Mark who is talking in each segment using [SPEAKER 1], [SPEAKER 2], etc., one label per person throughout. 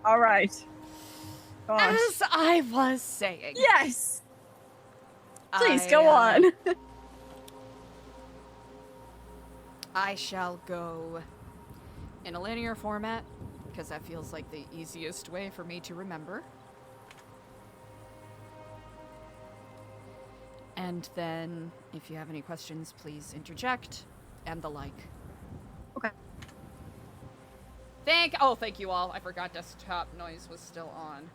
[SPEAKER 1] All right. Gosh.
[SPEAKER 2] As I was saying.
[SPEAKER 1] Yes! Please, go on.
[SPEAKER 2] I shall go in a linear format, because that feels like the easiest way for me to remember. And then, if you have any questions, please interject, and the like.
[SPEAKER 1] Okay.
[SPEAKER 2] Thank you all. I forgot desktop noise was still on.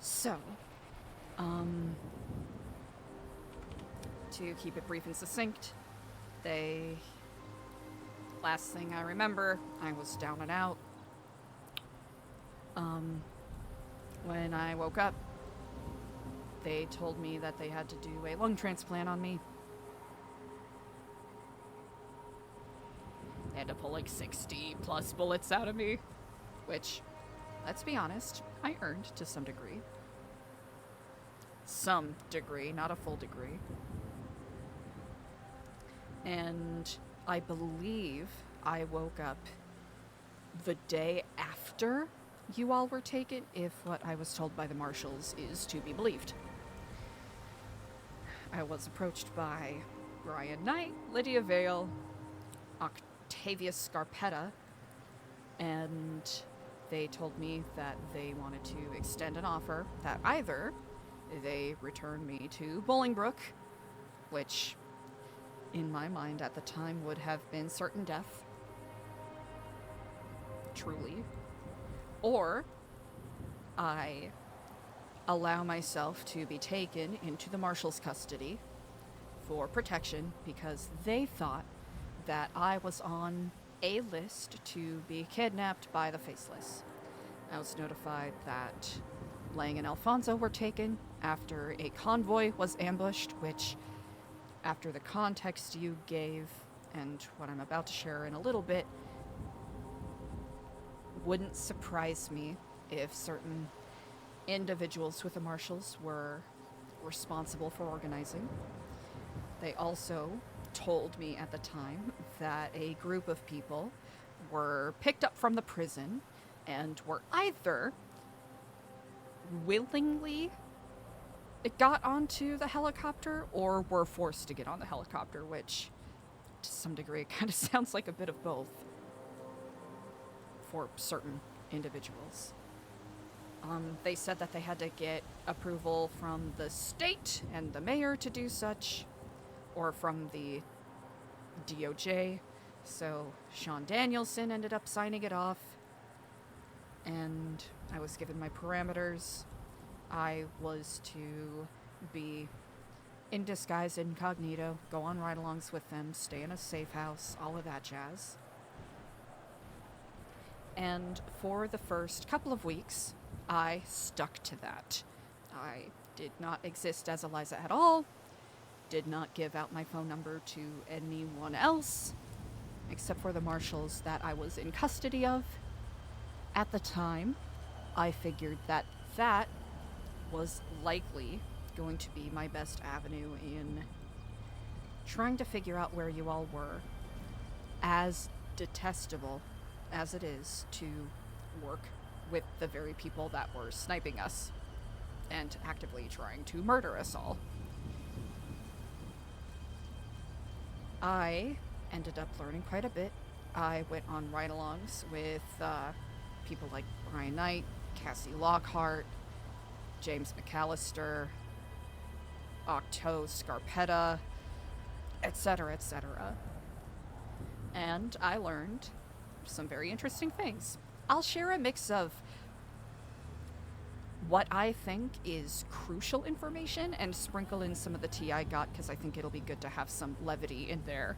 [SPEAKER 2] So, to keep it brief and succinct, last thing I remember, I was down and out. When I woke up, they told me that they had to do a lung transplant on me. They had to pull like 60 plus bullets out of me, which, let's be honest, I earned to some degree. Some degree, not a full degree. And I believe I woke up the day after you all were taken, if what I was told by the Marshals is to be believed. I was approached by Brian Knight, Lydia Vale, Octavius Scarpetta, and they told me that they wanted to extend an offer that either they return me to Bolingbroke, which in my mind at the time would have been certain death, truly, or I allow myself to be taken into the Marshals' custody for protection because they thought that I was on a list to be kidnapped by the Faceless. I was notified that Lang and Alfonso were taken after a convoy was ambushed, which, after the context you gave and what I'm about to share in a little bit, wouldn't surprise me if certain individuals with the Marshals were responsible for organizing. They also told me at the time that a group of people were picked up from the prison and were either willingly got onto the helicopter or were forced to get on the helicopter, which to some degree kind of sounds like a bit of both for certain individuals. They said that they had to get approval from the state and the mayor to do such, or from the DOJ. So Sean Danielson ended up signing it off, and I was given my parameters. I was to be in disguise, incognito, go on ride-alongs with them, stay in a safe house, all of that jazz. And for the first couple of weeks, I stuck to that. I did not exist as Eliza at all, did not give out my phone number to anyone else, except for the Marshals that I was in custody of. At the time, I figured that that was likely going to be my best avenue in trying to figure out where you all were, as detestable as it is to work with the very people that were sniping us and actively trying to murder us all. I ended up learning quite a bit. I went on ride-alongs with people like Brian Knight, Cassie Lockhart, James McAllister, Octo Scarpetta, etc., etc. And I learned some very interesting things. I'll share a mix of what I think is crucial information and sprinkle in some of the tea I got because I think it'll be good to have some levity in there.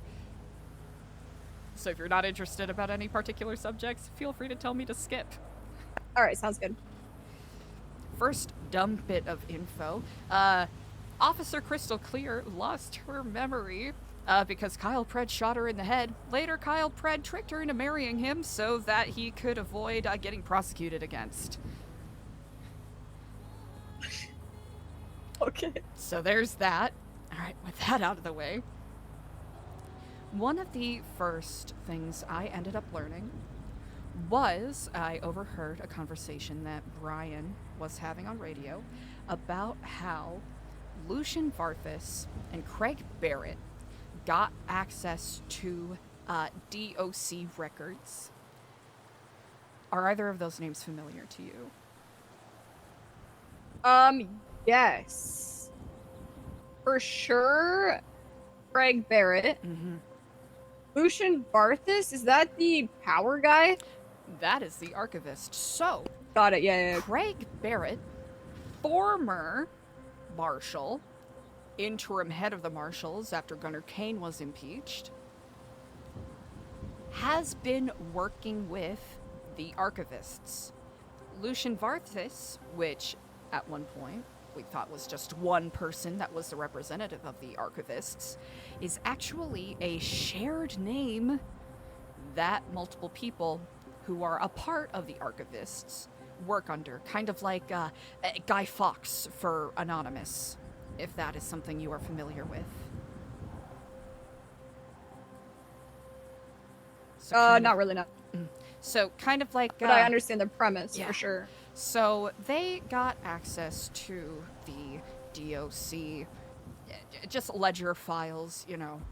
[SPEAKER 2] So if you're not interested about any particular subjects, feel free to tell me to skip.
[SPEAKER 1] All right, sounds good.
[SPEAKER 2] First dumb bit of info. Officer Crystal Clear lost her memory because Kyle Pred shot her in the head. Later, Kyle Pred tricked her into marrying him so that he could avoid getting prosecuted against.
[SPEAKER 1] Okay.
[SPEAKER 2] So there's that. Alright, with that out of the way. One of the first things I ended up learning was I overheard a conversation that Brian was having on radio about how Lucian Varthus and Craig Barrett got access to DOC records. Are either of those names familiar to you?
[SPEAKER 1] Yes. For sure, Craig Barrett.
[SPEAKER 2] Mm-hmm.
[SPEAKER 1] Lucian Barthus, is that the power guy?
[SPEAKER 2] That is the archivist. So,
[SPEAKER 1] Got it, yeah.
[SPEAKER 2] Craig Barrett, former Marshal, interim head of the Marshals after Gunnar Kane was impeached, has been working with the archivists. Lucian Varthus, which at one point we thought was just one person that was the representative of the archivists, is actually a shared name that multiple people who are a part of the archivists work under, kind of like Guy Fawkes for Anonymous, if that is something you are familiar with. So
[SPEAKER 1] Not really, no.
[SPEAKER 2] So kind of like...
[SPEAKER 1] But I understand the premise,
[SPEAKER 2] yeah.
[SPEAKER 1] for sure.
[SPEAKER 2] So they got access to the DOC, just ledger files, you know,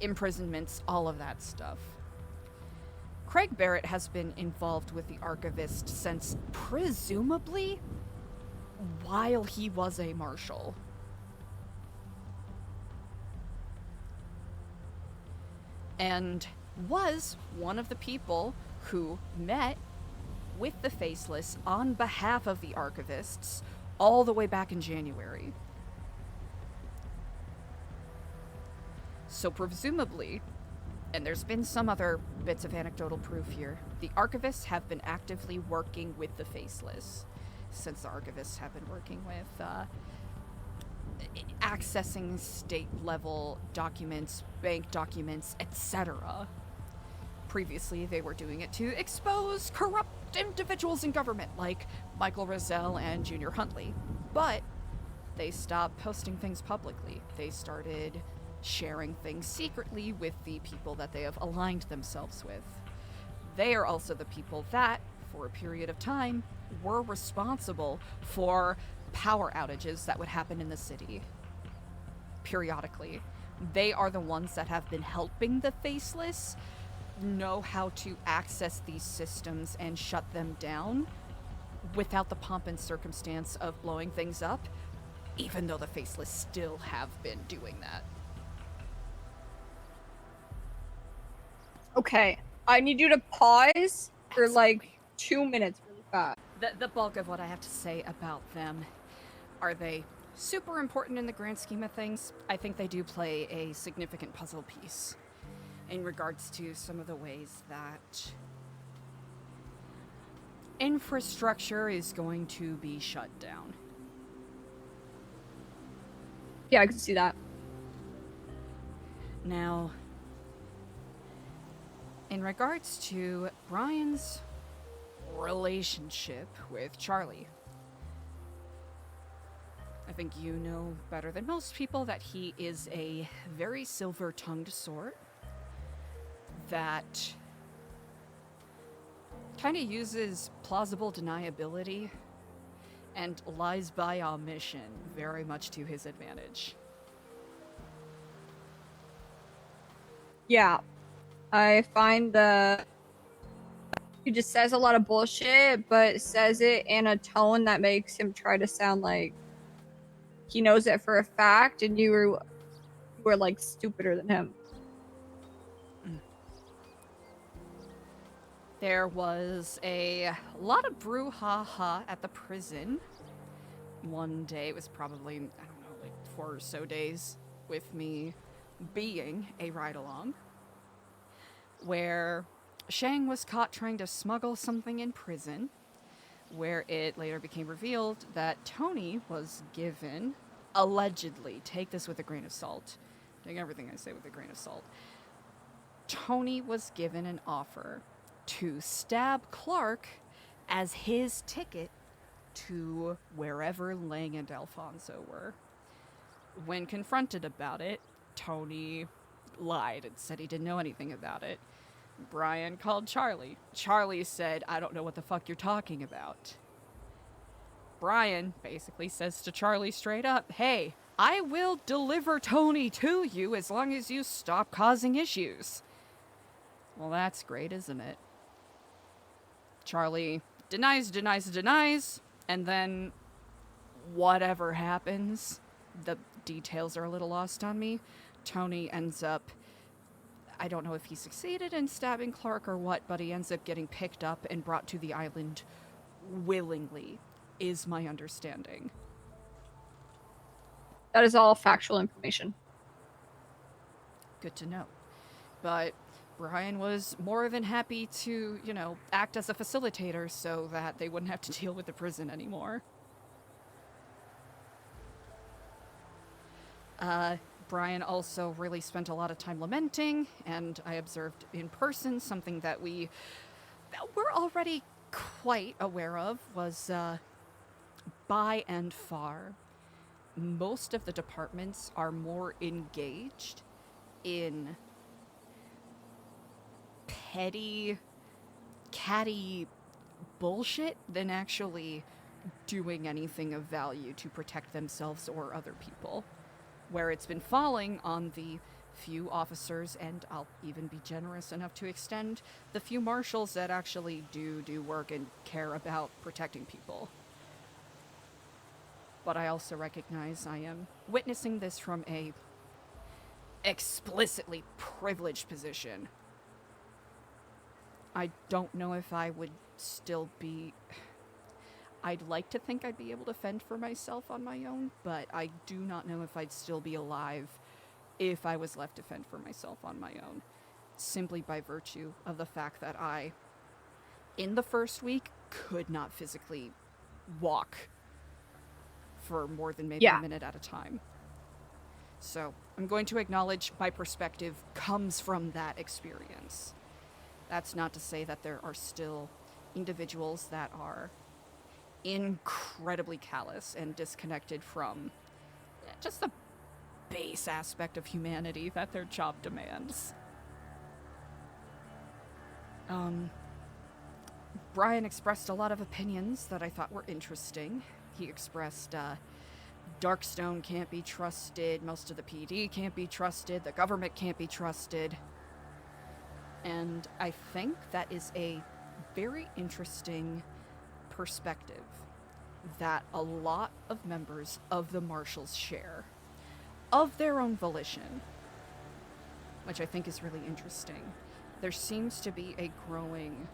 [SPEAKER 2] imprisonments, all of that stuff. Craig Barrett has been involved with the archivist since presumably while he was a marshal. And was one of the people who met with the Faceless on behalf of the archivists all the way back in January. So presumably, and there's been some other bits of anecdotal proof here, the archivists have been actively working with the Faceless, since the archivists have been working with accessing state-level documents, bank documents, etc. Previously, they were doing it to expose corrupt individuals in government, like Michael Rozelle and Junior Huntley. But they stopped posting things publicly. They started sharing things secretly with the people that they have aligned themselves with. They are also the people that, for a period of time, were responsible for power outages that would happen in the city periodically. They are the ones that have been helping the Faceless know how to access these systems and shut them down without the pomp and circumstance of blowing things up, even though the Faceless still have been doing that.
[SPEAKER 1] Okay, I need you to pause for
[SPEAKER 2] Absolutely.
[SPEAKER 1] like 2 minutes really fast.
[SPEAKER 2] The bulk of what I have to say about them, are they super important in the grand scheme of things? I think they do play a significant puzzle piece in regards to some of the ways that infrastructure is going to be shut down.
[SPEAKER 1] Yeah, I can see that.
[SPEAKER 2] Now, in regards to Brian's relationship with Charlie, I think you know better than most people that he is a very silver-tongued sort that kind of uses plausible deniability and lies by omission very much to his advantage.
[SPEAKER 1] Yeah, I find that he just says a lot of bullshit, but says it in a tone that makes him try to sound like he knows it for a fact, and you were like stupider than him.
[SPEAKER 2] There was a lot of brouhaha at the prison. One day, it was probably, I don't know, like 4 or so days with me being a ride-along, where Shang was caught trying to smuggle something in prison, where it later became revealed that Tony was given, allegedly, take this with a grain of salt, take everything I say with a grain of salt, Tony was given an offer to stab Clark as his ticket to wherever Lang and Alfonso were. When confronted about it, Tony lied and said he didn't know anything about it. Brian called Charlie. Charlie said, I don't know what the fuck you're talking about. Brian basically says to Charlie straight up, hey, I will deliver Tony to you as long as you stop causing issues. Well, that's great, isn't it? Charlie denies, and then whatever happens, the details are a little lost on me. Tony ends up, I don't know if he succeeded in stabbing Clark or what, but he ends up getting picked up and brought to the island willingly, is my understanding.
[SPEAKER 1] That is all factual information.
[SPEAKER 2] Good to know. But Brian was more than happy to, act as a facilitator so that they wouldn't have to deal with the prison anymore. Brian also really spent a lot of time lamenting, and I observed in person something that we're already quite aware of was, by and far, most of the departments are more engaged in petty, catty bullshit than actually doing anything of value to protect themselves or other people. Where it's been falling on the few officers, and I'll even be generous enough to extend the few marshals that actually do work and care about protecting people. But I also recognize I am witnessing this from a explicitly privileged position. I don't know if I would still be... I'd like to think I'd be able to fend for myself on my own, but I do not know if I'd still be alive if I was left to fend for myself on my own. Simply by virtue of the fact that I, in the first week, could not physically walk for more than maybe a minute at a time. So I'm going to acknowledge my perspective comes from that experience. That's not to say that there are still individuals that are incredibly callous and disconnected from just the base aspect of humanity that their job demands. Brian expressed a lot of opinions that I thought were interesting. He expressed Darkstone can't be trusted, most of the PD can't be trusted, the government can't be trusted. And I think that is a very interesting perspective that a lot of members of the Marshals share, of their own volition, which I think is really interesting. There seems to be a growing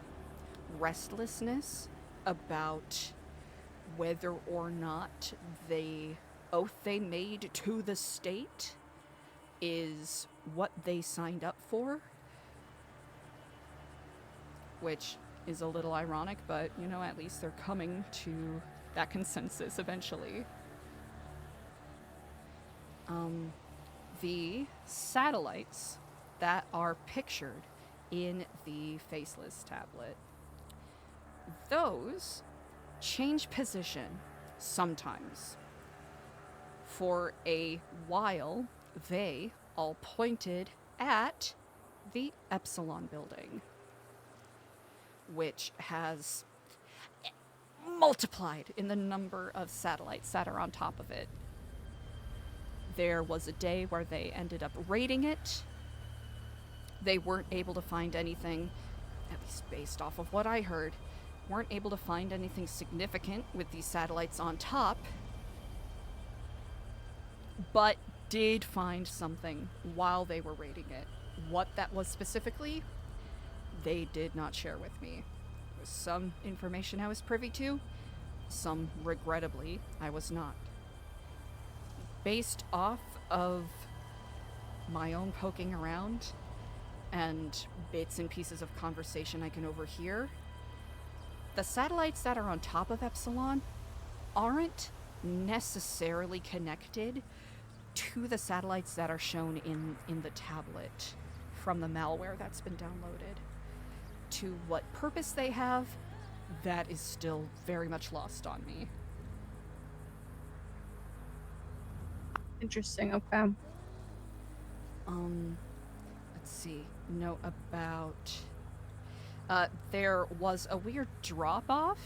[SPEAKER 2] restlessness about whether or not the oath they made to the state is what they signed up for, which is a little ironic, but, at least they're coming to that consensus eventually. The satellites that are pictured in the faceless tablet, those change position sometimes. For a while, they all pointed at the Epsilon building, which has multiplied in the number of satellites that are on top of it. There was a day where they ended up raiding it. They weren't able to find anything, at least based off of what I heard, weren't able to find anything significant with these satellites on top, but did find something while they were raiding it. What that was specifically, they did not share with me. There was some information I was privy to, some, regrettably, I was not. Based off of my own poking around and bits and pieces of conversation I can overhear, the satellites that are on top of Epsilon aren't necessarily connected to the satellites that are shown in the tablet from the malware that's been downloaded. To what purpose they have, that is still very much lost on me.
[SPEAKER 1] Interesting, okay.
[SPEAKER 2] Let's see. Note about There was a weird drop-off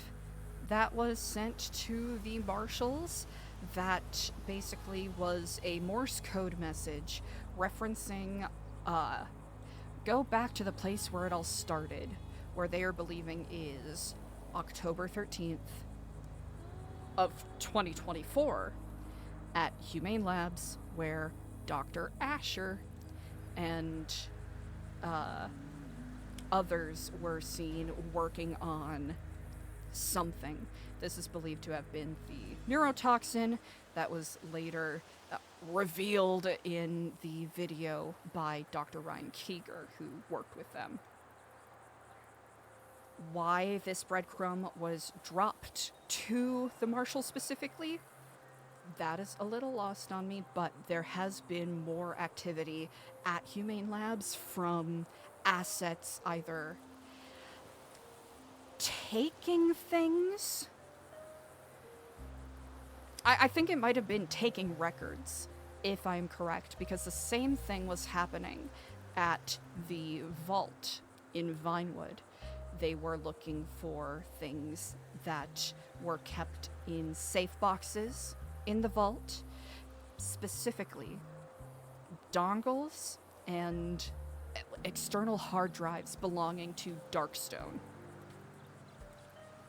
[SPEAKER 2] that was sent to the Marshals that basically was a Morse code message referencing, go back to the place where it all started, where they are believing is October 13th of 2024 at Humane Labs, where Dr. Asher and others were seen working on something. This is believed to have been the neurotoxin that was later revealed in the video by Dr. Ryan Keeger, who worked with them. Why this breadcrumb was dropped to the Marshal specifically, that is a little lost on me, but there has been more activity at Humane Labs from assets either taking things. I think it might have been taking records, if I'm correct, because the same thing was happening at the vault in Vinewood. They were looking for things that were kept in safe boxes in the vault, specifically dongles and external hard drives belonging to Darkstone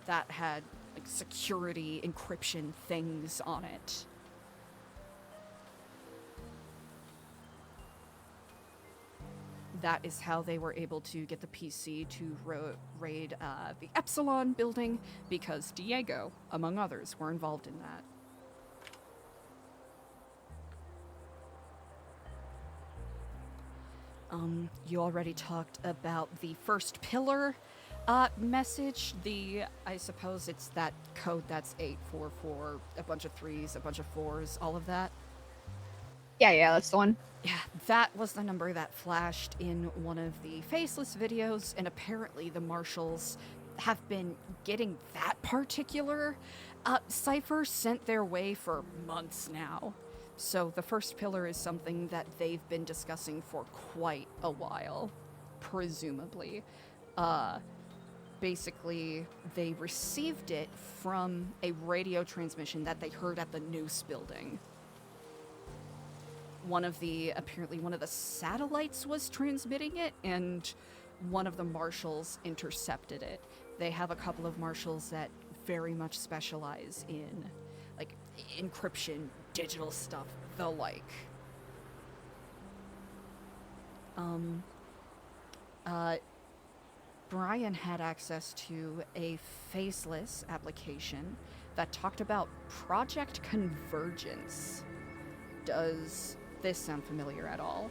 [SPEAKER 2] that had like security encryption things on it. That is how they were able to get the PC to raid the Epsilon building, because Diego, among others, were involved in that. You already talked about the first pillar message. I suppose it's that code that's 844, a bunch of 3s, a bunch of 4s, all of that.
[SPEAKER 1] Yeah, that's the one.
[SPEAKER 2] Yeah, that was the number that flashed in one of the Faceless videos, and apparently the Marshals have been getting that particular cipher sent their way for months now. So the first pillar is something that they've been discussing for quite a while, presumably. Basically, they received it from a radio transmission that they heard at the Noose building. Apparently one of the satellites was transmitting it, and one of the Marshals intercepted it. They have a couple of Marshals that very much specialize in, like, encryption, digital stuff, the like. Brian had access to a Faceless application that talked about Project Convergence. Does this sound familiar at all?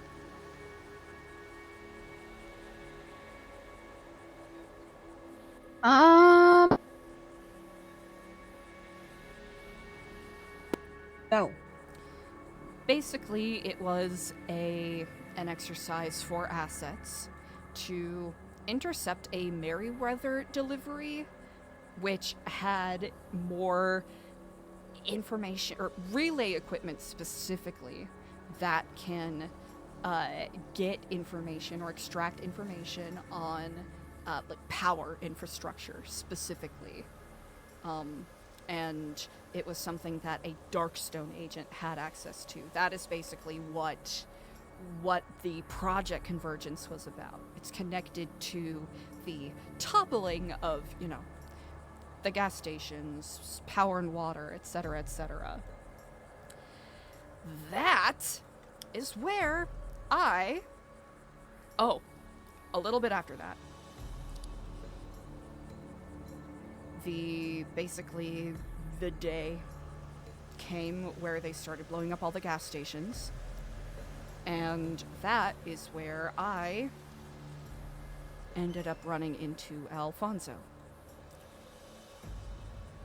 [SPEAKER 1] No.
[SPEAKER 2] Basically, it was an exercise for assets to intercept a Merryweather delivery, which had more information, or relay equipment specifically, that can get information or extract information on like power infrastructure specifically. And it was something that a Darkstone agent had access to. That is basically what the Project Convergence was about. It's connected to the toppling of, the gas stations, power and water, etc., etc. That is where a little bit after that, the day came where they started blowing up all the gas stations, and that is where I ended up running into Alfonso.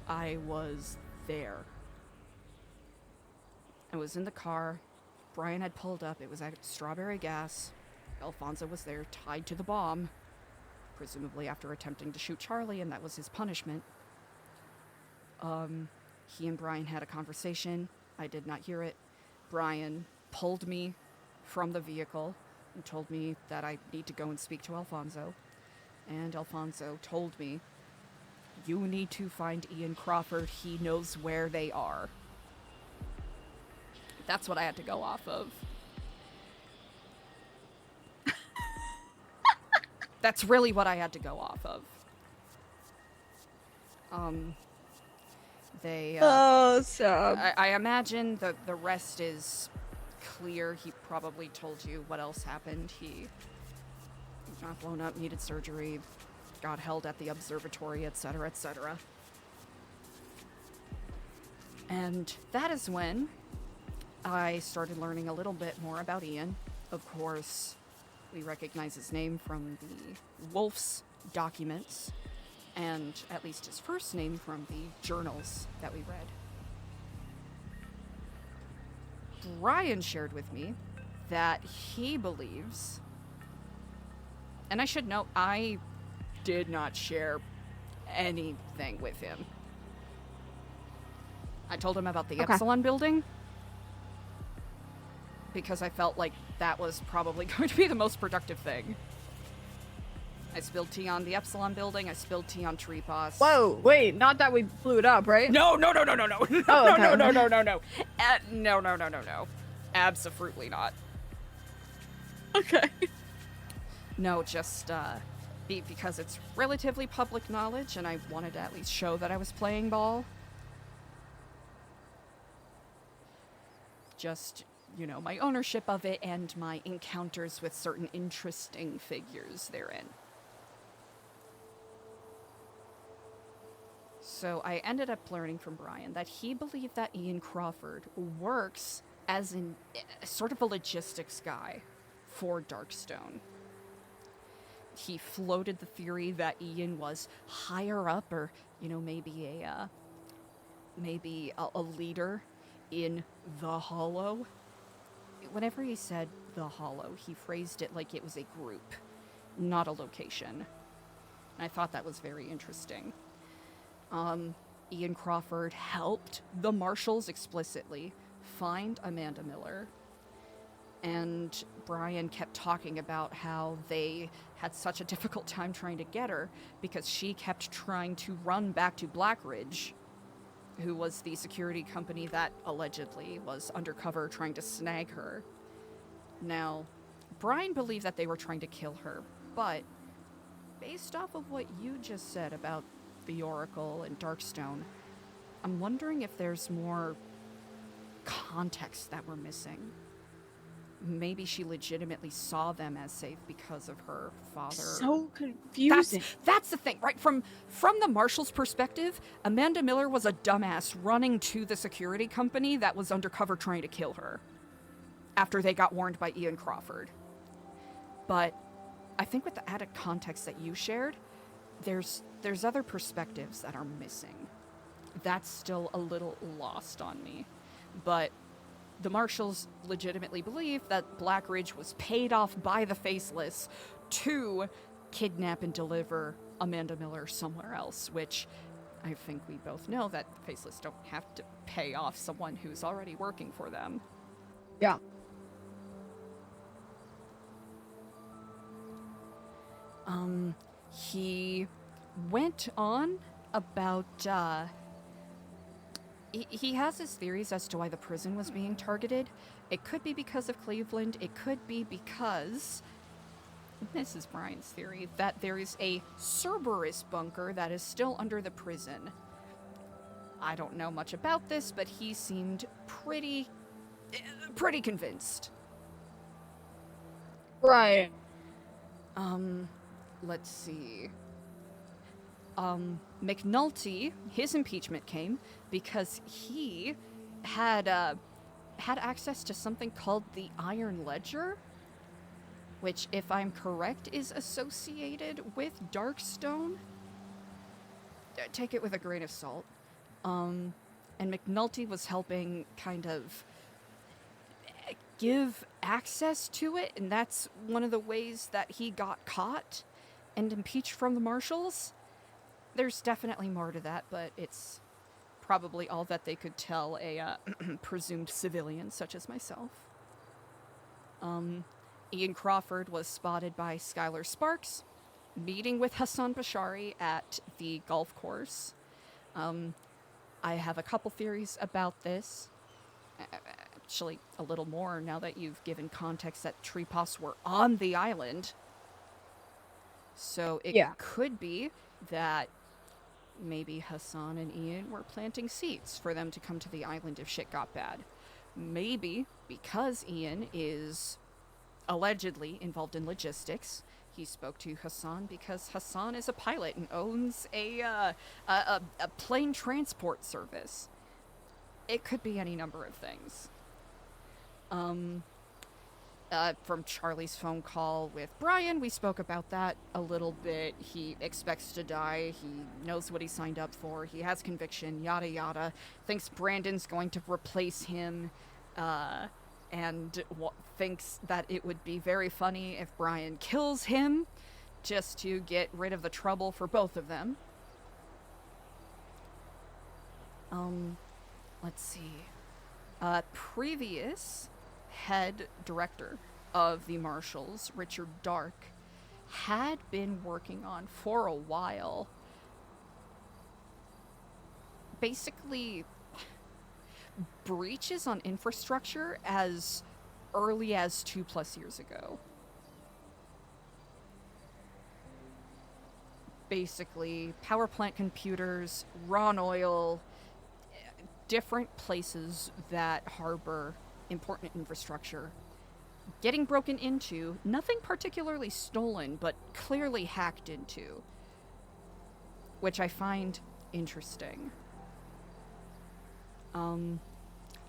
[SPEAKER 2] I was there. I was in the car. Brian had pulled up. It was at Strawberry Gas. Alfonso was there, tied to the bomb, presumably after attempting to shoot Charlie, and that was his punishment. He and Brian had a conversation. I did not hear it. Brian pulled me from the vehicle and told me that I need to go and speak to Alfonso. And Alfonso told me, you need to find Ian Crawford. He knows where they are. That's what I had to go off of. That's really what I had to go off of. I imagine the rest is clear. He probably told you what else happened. He got blown up, needed surgery, got held at the observatory, etc., etc. And that is when I started learning a little bit more about Ian. Of course, we recognize his name from the Wolf's documents, and at least his first name from the journals that we read. Brian shared with me that he believes, and I should note, I did not share anything with him. I told him about the Epsilon building because I felt like that was probably going to be the most productive thing. I spilled tea on the Epsilon building. I spilled tea on Tree Boss.
[SPEAKER 1] Whoa, wait, not that we blew it up, right?
[SPEAKER 2] No.
[SPEAKER 1] Oh, okay.
[SPEAKER 2] No. Abso-fruitly not.
[SPEAKER 1] Okay.
[SPEAKER 2] No, just because it's relatively public knowledge, and I wanted to at least show that I was playing ball. Just, my ownership of it and my encounters with certain interesting figures therein. So I ended up learning from Brian that he believed that Ian Crawford works as sort of a logistics guy for Darkstone. He floated the theory that Ian was higher up, or maybe a leader in the Hollow. Whenever he said the Hollow, he phrased it like it was a group, not a location. I thought that was very interesting. Ian Crawford helped the Marshals explicitly find Amanda Miller. And Brian kept talking about how they had such a difficult time trying to get her because she kept trying to run back to Blackridge, who was the security company that allegedly was undercover trying to snag her. Now, Brian believed that they were trying to kill her, but based off of what you just said about the Oracle and Darkstone, I'm wondering if there's more context that we're missing. Maybe she legitimately saw them as safe because of her father.
[SPEAKER 1] So confusing.
[SPEAKER 2] That's the thing, right? From the Marshals' perspective, Amanda Miller was a dumbass running to the security company that was undercover trying to kill her after they got warned by Ian Crawford. But I think with the added context that you shared, there's other perspectives that are missing. That's still a little lost on me. But the Marshals legitimately believe that Blackridge was paid off by the Faceless to kidnap and deliver Amanda Miller somewhere else, which I think we both know that the Faceless don't have to pay off someone who's already working for them.
[SPEAKER 1] Yeah.
[SPEAKER 2] He went on about, he has his theories as to why the prison was being targeted. It could be because of Cleveland. It could be because, this is Brian's theory, that there is a Cerberus bunker that is still under the prison. I don't know much about this, but he seemed pretty convinced.
[SPEAKER 1] Right.
[SPEAKER 2] Let's see. McNulty, his impeachment came because he had access to something called the Iron Ledger, which, if I'm correct, is associated with Darkstone. Take it with a grain of salt. And McNulty was helping kind of give access to it, and that's one of the ways that he got caught and impeached from the Marshals. There's definitely more to that, but it's probably all that they could tell a presumed civilian such as myself. Ian Crawford was spotted by Skylar Sparks, meeting with Hassan Bashari at the golf course. I have a couple theories about this. Actually, a little more now that you've given context that Tripos were on the island. So it
[SPEAKER 1] Yeah.
[SPEAKER 2] could be that maybe Hassan and Ian were planting seeds for them to come to the island if shit got bad. Maybe because Ian is allegedly involved in logistics, he spoke to Hassan because Hassan is a pilot and owns a plane transport service. It could be any number of things. From Charlie's phone call with Brian, we spoke about that a little bit. He expects to die. He knows what he signed up for. He has conviction, yada yada. Thinks Brandon's going to replace him, and thinks that it would be very funny if Brian kills him just to get rid of the trouble for both of them. Let's see. Previous head director of the Marshals, Richard Dark, had been working on for a while basically breaches on infrastructure as early as 2+ years ago. Basically, power plant computers, raw oil, different places that harbor important infrastructure getting broken into, nothing particularly stolen, but clearly hacked into, which I find interesting.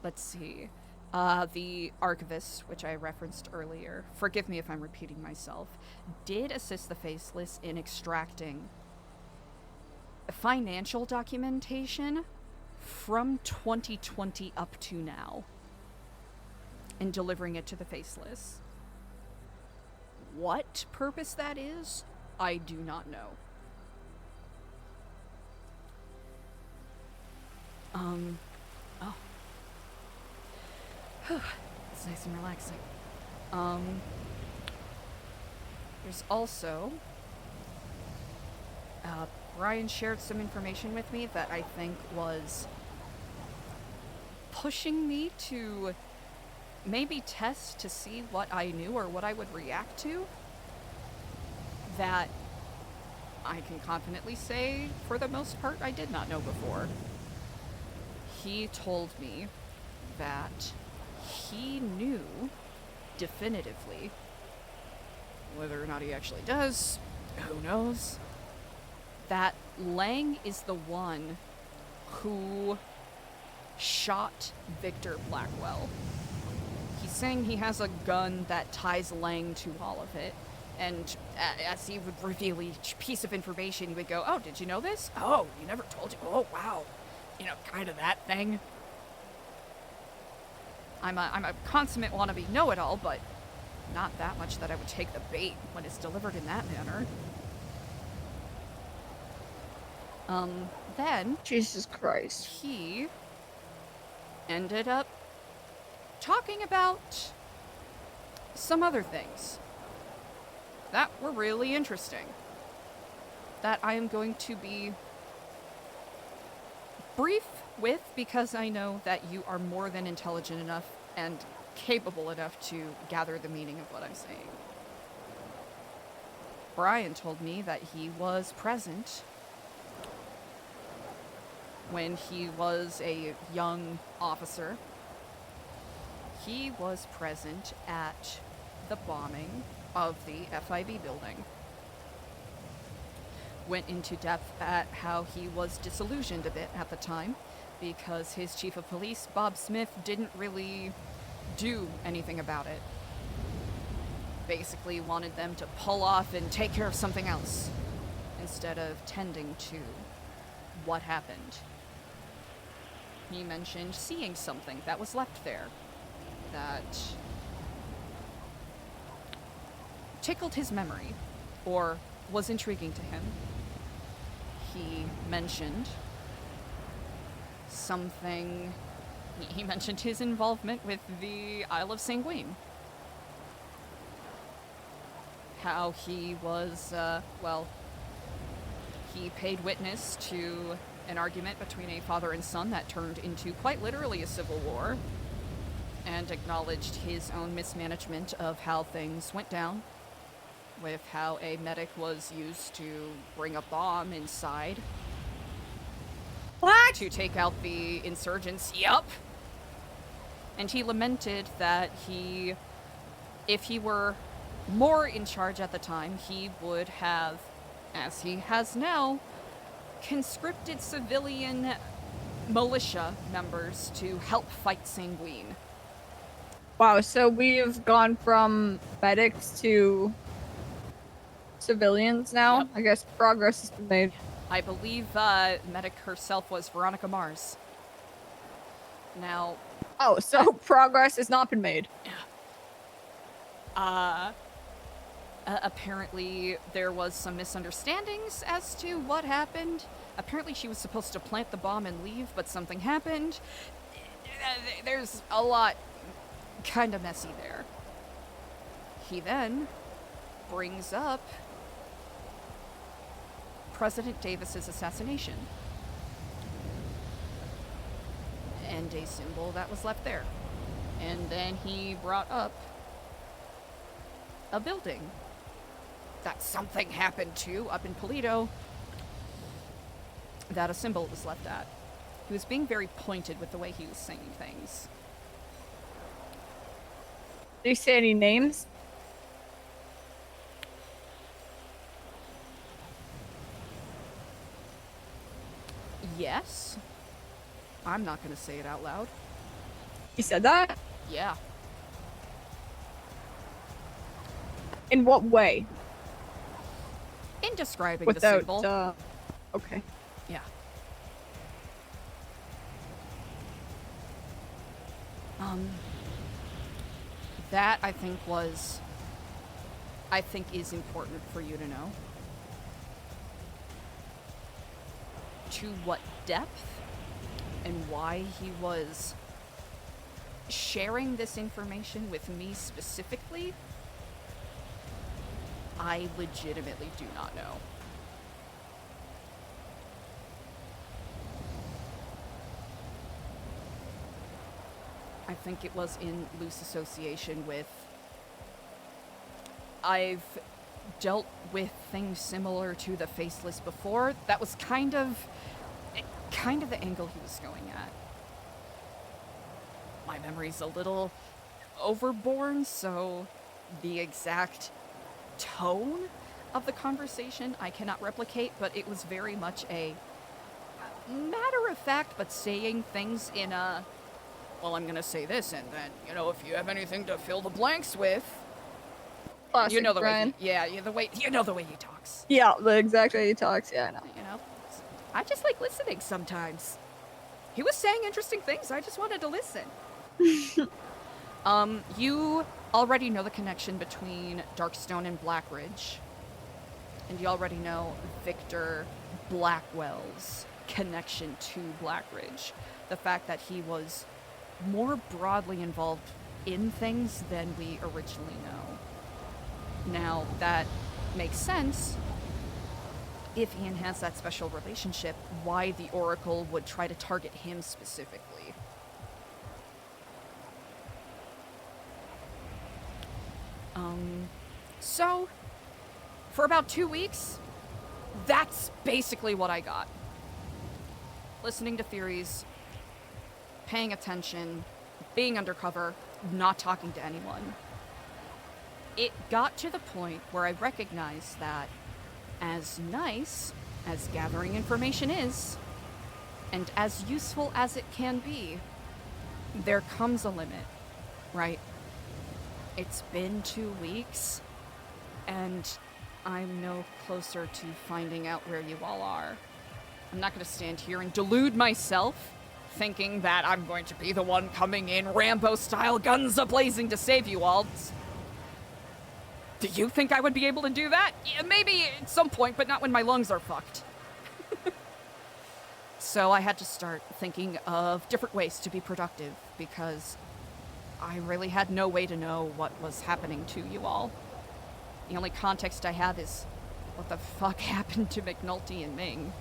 [SPEAKER 2] Let's see. The archivist, which I referenced earlier, forgive me if I'm repeating myself, did assist the Faceless in extracting financial documentation from 2020 up to now and delivering it to the Faceless. What purpose that is, I do not know. Oh. It's nice and relaxing. There's also Brian shared some information with me that I think was pushing me to maybe test to see what I knew or what I would react to, that I can confidently say, for the most part, I did not know before. He told me that he knew definitively, whether or not he actually does, who knows, that Lang is the one who shot Victor Blackwell. He's saying he has a gun that ties Lang to all of it, and as he would reveal each piece of information, he would go, "Oh, did you know this? Oh, you never told you? Oh, wow." You know, kind of that thing. I'm a consummate wannabe know-it-all, but not that much that I would take the bait when it's delivered in that manner. Then
[SPEAKER 1] Jesus Christ.
[SPEAKER 2] he ended up talking about some other things that were really interesting, that I am going to be brief with, because I know that you are more than intelligent enough and capable enough to gather the meaning of what I'm saying. Brian told me that he was present when he was a young officer. He was present at the bombing of the FIB building. Went into depth at how he was disillusioned a bit at the time because his chief of police, Bob Smith, didn't really do anything about it. Basically wanted them to pull off and take care of something else instead of tending to what happened. He mentioned seeing something that was left there that tickled his memory or was intriguing to him. He mentioned something. He mentioned his involvement with the Isle of Sanguine. how he was, well, he paid witness to an argument between a father and son that turned into quite literally a civil war, and acknowledged his own mismanagement of how things went down, with how a medic was used to bring a bomb inside.
[SPEAKER 1] What?
[SPEAKER 2] To take out the insurgents. Yup! And he lamented that if he were more in charge at the time, he would have, as he has now, conscripted civilian militia members to help fight Sanguine.
[SPEAKER 1] Wow, so we've gone from medics to civilians now?
[SPEAKER 2] Yep.
[SPEAKER 1] I guess progress has been made.
[SPEAKER 2] I believe medic herself was Veronica Mars. Now...
[SPEAKER 1] Oh, so progress has not been made.
[SPEAKER 2] Apparently there was some misunderstandings as to what happened. Apparently she was supposed to plant the bomb and leave, but something happened. There's a lot kind of messy there. He then brings up President Davis's assassination and a symbol that was left there. And then he brought up a building that something happened to up in Polito that a symbol was left at. He was being very pointed with the way he was saying things.
[SPEAKER 1] Did he say any names?
[SPEAKER 2] Yes. I'm not going to say it out loud.
[SPEAKER 1] He said that?
[SPEAKER 2] Yeah.
[SPEAKER 1] In what way?
[SPEAKER 2] In describing
[SPEAKER 1] Without,
[SPEAKER 2] the symbol.
[SPEAKER 1] Okay.
[SPEAKER 2] Yeah. That I think is important for you to know. To what depth and why he was sharing this information with me specifically, I legitimately do not know. I think it was in loose association with... I've dealt with things similar to the Faceless before. That was kind of the angle he was going at. My memory's a little overborne, so the exact tone of the conversation I cannot replicate, but it was very much a matter of fact, but saying things in a, well, I'm gonna say this, and then, you know, if you have anything to fill the blanks with,
[SPEAKER 1] Classic
[SPEAKER 2] you know the
[SPEAKER 1] Brian.
[SPEAKER 2] way, the way he talks.
[SPEAKER 1] Yeah, the exact way he talks. Yeah, I know.
[SPEAKER 2] You know, I just like listening sometimes. He was saying interesting things. I just wanted to listen. You already know the connection between Darkstone and Blackridge, and you already know Victor Blackwell's connection to Blackridge. The fact that he was more broadly involved in things than we originally know. Now, that makes sense. If Ian has that special relationship, why the Oracle would try to target him specifically. So, for about 2 weeks, that's basically what I got. Listening to theories, paying attention, being undercover, not talking to anyone. It got to the point where I recognized that as nice as gathering information is, and as useful as it can be, there comes a limit, right? It's been 2 weeks, and I'm no closer to finding out where you all are. I'm not going to stand here and delude myself, thinking that I'm going to be the one coming in Rambo-style, guns a-blazing to save you all. Do you think I would be able to do that? Yeah, maybe at some point, but not when my lungs are fucked. So I had to start thinking of different ways to be productive, because I really had no way to know what was happening to you all. The only context I have is what the fuck happened to McNulty and Ming.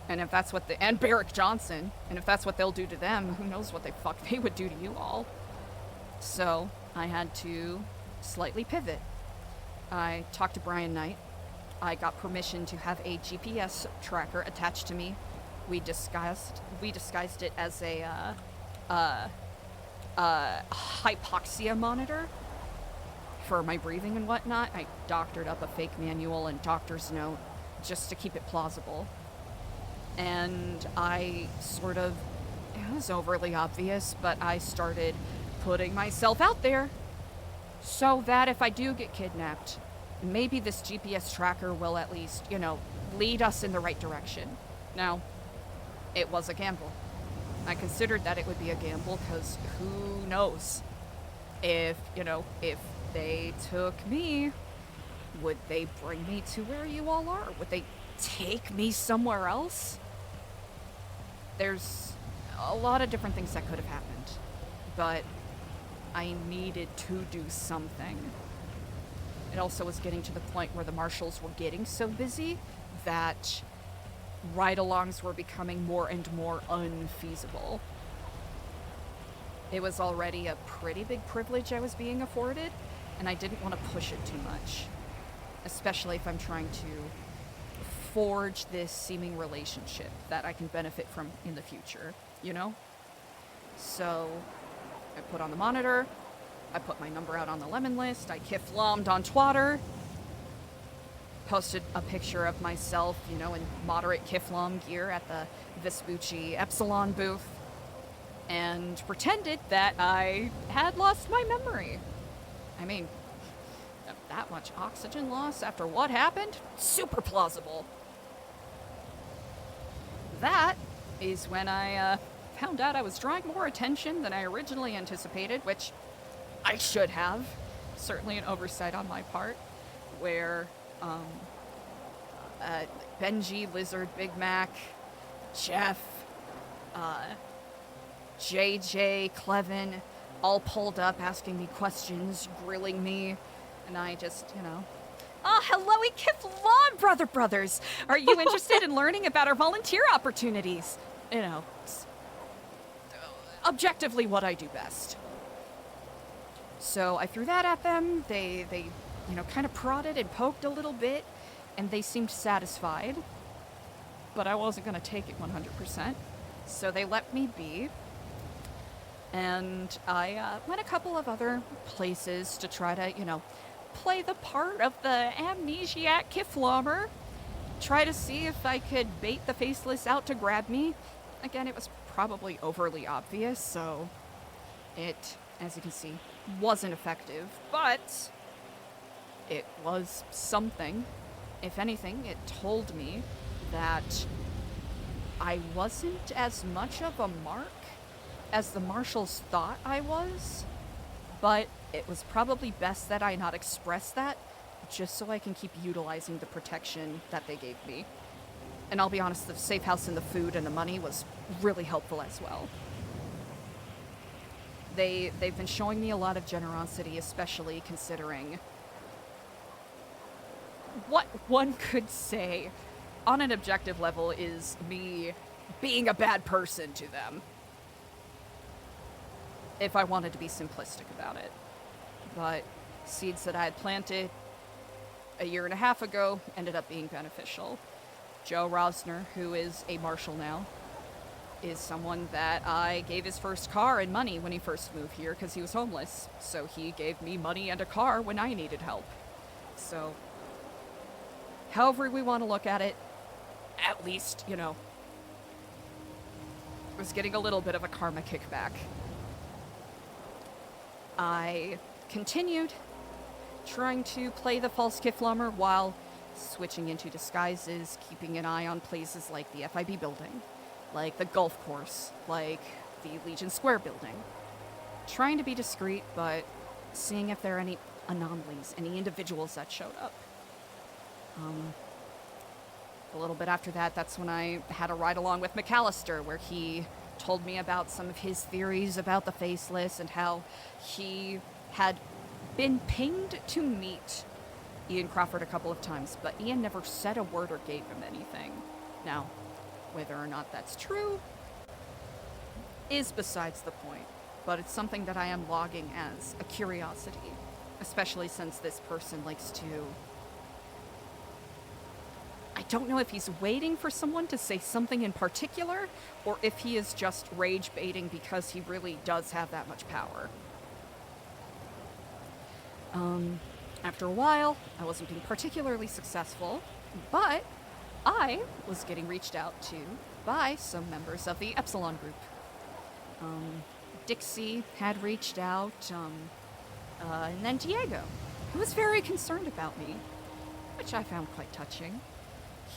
[SPEAKER 2] And if that's what and Barrick Johnson, and if that's what they'll do to them, who knows what the fuck they would do to you all. So I had to slightly pivot. I talked to Brian Knight. I got permission to have a GPS tracker attached to me. We disguised it as a hypoxia monitor for my breathing and whatnot. I doctored up a fake manual and doctor's note just to keep it plausible. And I sort of, it was overly obvious, but I started putting myself out there so that if I do get kidnapped, maybe this GPS tracker will at least, lead us in the right direction. Now, it was a gamble. I considered that it would be a gamble because who knows if they took me, would they bring me to where you all are? Would they take me somewhere else? There's a lot of different things that could have happened, but I needed to do something. It also was getting to the point where the Marshals were getting so busy that ride-alongs were becoming more and more unfeasible. It was already a pretty big privilege I was being afforded, and I didn't want to push it too much, especially if I'm trying to forge this seeming relationship that I can benefit from in the future, So I put on the monitor, I put my number out on the lemon list, I kiflommed on Twitter, posted a picture of myself, in moderate kiflom gear at the Vespucci Epsilon booth, and pretended that I had lost my memory. I mean, that much oxygen loss after what happened? Super plausible. That is when I found out I was drawing more attention than I originally anticipated, which I should have. Certainly an oversight on my part, where Benji, Lizard, Big Mac, Jeff, JJ, Clevin, all pulled up asking me questions, grilling me, and I just, Oh, hello, Kiflon, brothers! Are you interested in learning about our volunteer opportunities? It's objectively what I do best. So I threw that at them. They kind of prodded and poked a little bit, and they seemed satisfied. But I wasn't going to take it 100%. So they let me be. And I went a couple of other places to try to, play the part of the amnesiac kiflomer. Try to see if I could bait the faceless out to grab me. Again, it was probably overly obvious, so it, as you can see, wasn't effective, but it was something. If anything, it told me that I wasn't as much of a mark as the Marshals thought I was, but it was probably best that I not express that, just so I can keep utilizing the protection that they gave me. And I'll be honest, the safe house and the food and the money was really helpful as well. They've been showing me a lot of generosity, especially considering what one could say on an objective level is me being a bad person to them, if I wanted to be simplistic about it. But seeds that I had planted a year and a half ago ended up being beneficial. Joe Rosner, who is a marshal now, is someone that I gave his first car and money when he first moved here because he was homeless. So he gave me money and a car when I needed help. So, however we want to look at it, at least, was getting a little bit of a karma kickback. I continued trying to play the false kiflomer while switching into disguises, keeping an eye on places like the FIB building, like the golf course, like the Legion Square building. Trying to be discreet, but seeing if there are any anomalies, any individuals that showed up. A little bit after that, that's when I had a ride-along with McAllister, where he told me about some of his theories about the Faceless and how he had been pinged to meet Ian Crawford a couple of times, but Ian never said a word or gave him anything. Now, whether or not that's true is besides the point, but it's something that I am logging as a curiosity, especially since this person likes to... I don't know if he's waiting for someone to say something in particular, or if he is just rage baiting because he really does have that much power. After a while, I wasn't being particularly successful, but I was getting reached out to by some members of the Epsilon group. Dixie had reached out, and then Diego, who was very concerned about me, which I found quite touching.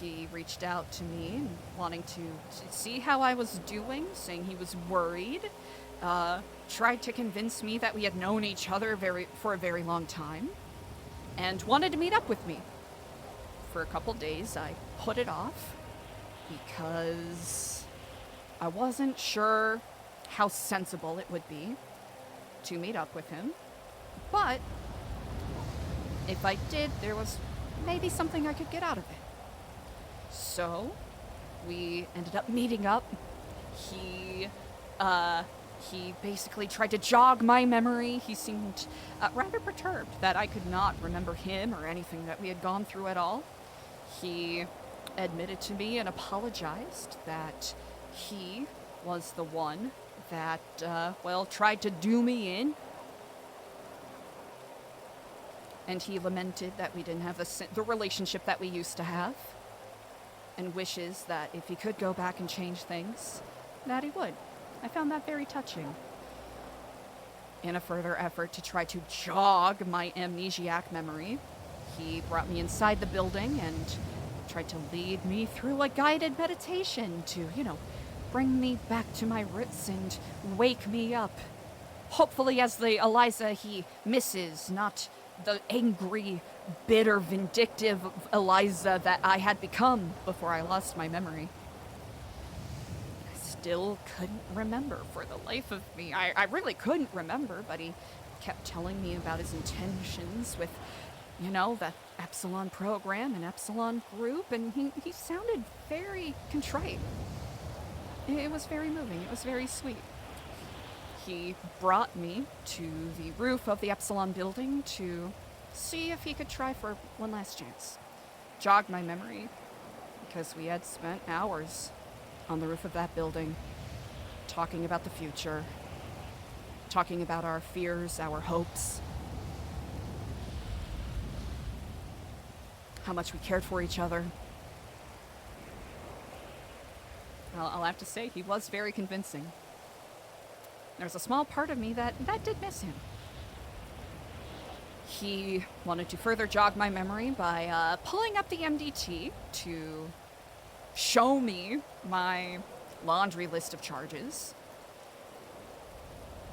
[SPEAKER 2] He reached out to me and wanting to see how I was doing, saying he was worried, tried to convince me that we had known each other for a very long time, and wanted to meet up with me. For a couple days, I put it off because I wasn't sure how sensible it would be to meet up with him. But if I did, there was maybe something I could get out of it. So we ended up meeting up. He basically tried to jog my memory. He seemed rather perturbed that I could not remember him or anything that we had gone through at all. He admitted to me and apologized that he was the one that, tried to do me in. And he lamented that we didn't have the relationship that we used to have, and wishes that if he could go back and change things, that he would. I found that very touching. In a further effort to try to jog my amnesiac memory, he brought me inside the building and tried to lead me through a guided meditation to, bring me back to my roots and wake me up. Hopefully as the Eliza he misses, not the angry, bitter, vindictive Eliza that I had become before I lost my memory. I still couldn't remember for the life of me. I really couldn't remember, but he kept telling me about his intentions with, the Epsilon program and Epsilon group, and he sounded very contrite. It was very moving. It was very sweet. He brought me to the roof of the Epsilon building to see if he could try for one last chance. Jog my memory, because we had spent hours on the roof of that building talking about the future, talking about our fears, our hopes, how much we cared for each other. I'll have to say, he was very convincing. There's a small part of me that did miss him. He wanted to further jog my memory by pulling up the MDT to show me my laundry list of charges.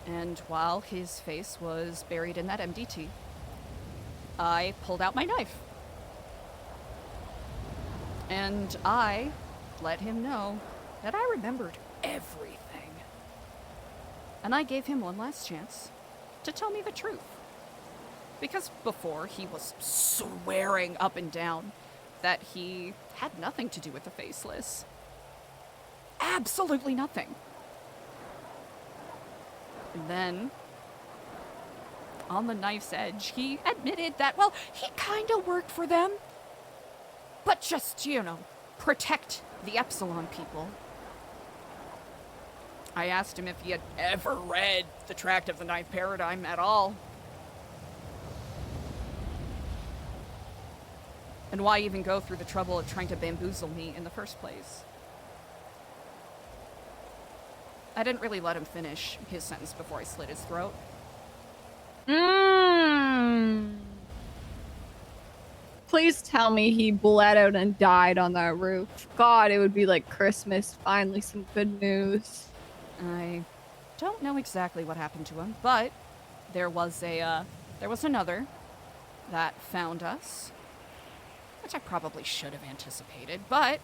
[SPEAKER 2] And while his face was buried in that MDT, I pulled out my knife. And I let him know that I remembered everything. And I gave him one last chance to tell me the truth. Because before, he was swearing up and down that he had nothing to do with the Faceless. Absolutely nothing. And then, on the knife's edge, he admitted that, he kind of worked for them. But just, protect the Epsilon people. I asked him if he had ever read The Tract of the Ninth Paradigm at all. And why even go through the trouble of trying to bamboozle me in the first place? I didn't really let him finish his sentence before I slit his throat.
[SPEAKER 1] Please tell me he bled out and died on that roof. God, it would be like Christmas. Finally, some good news.
[SPEAKER 2] I don't know exactly what happened to him, but there was another that found us, which I probably should have anticipated, but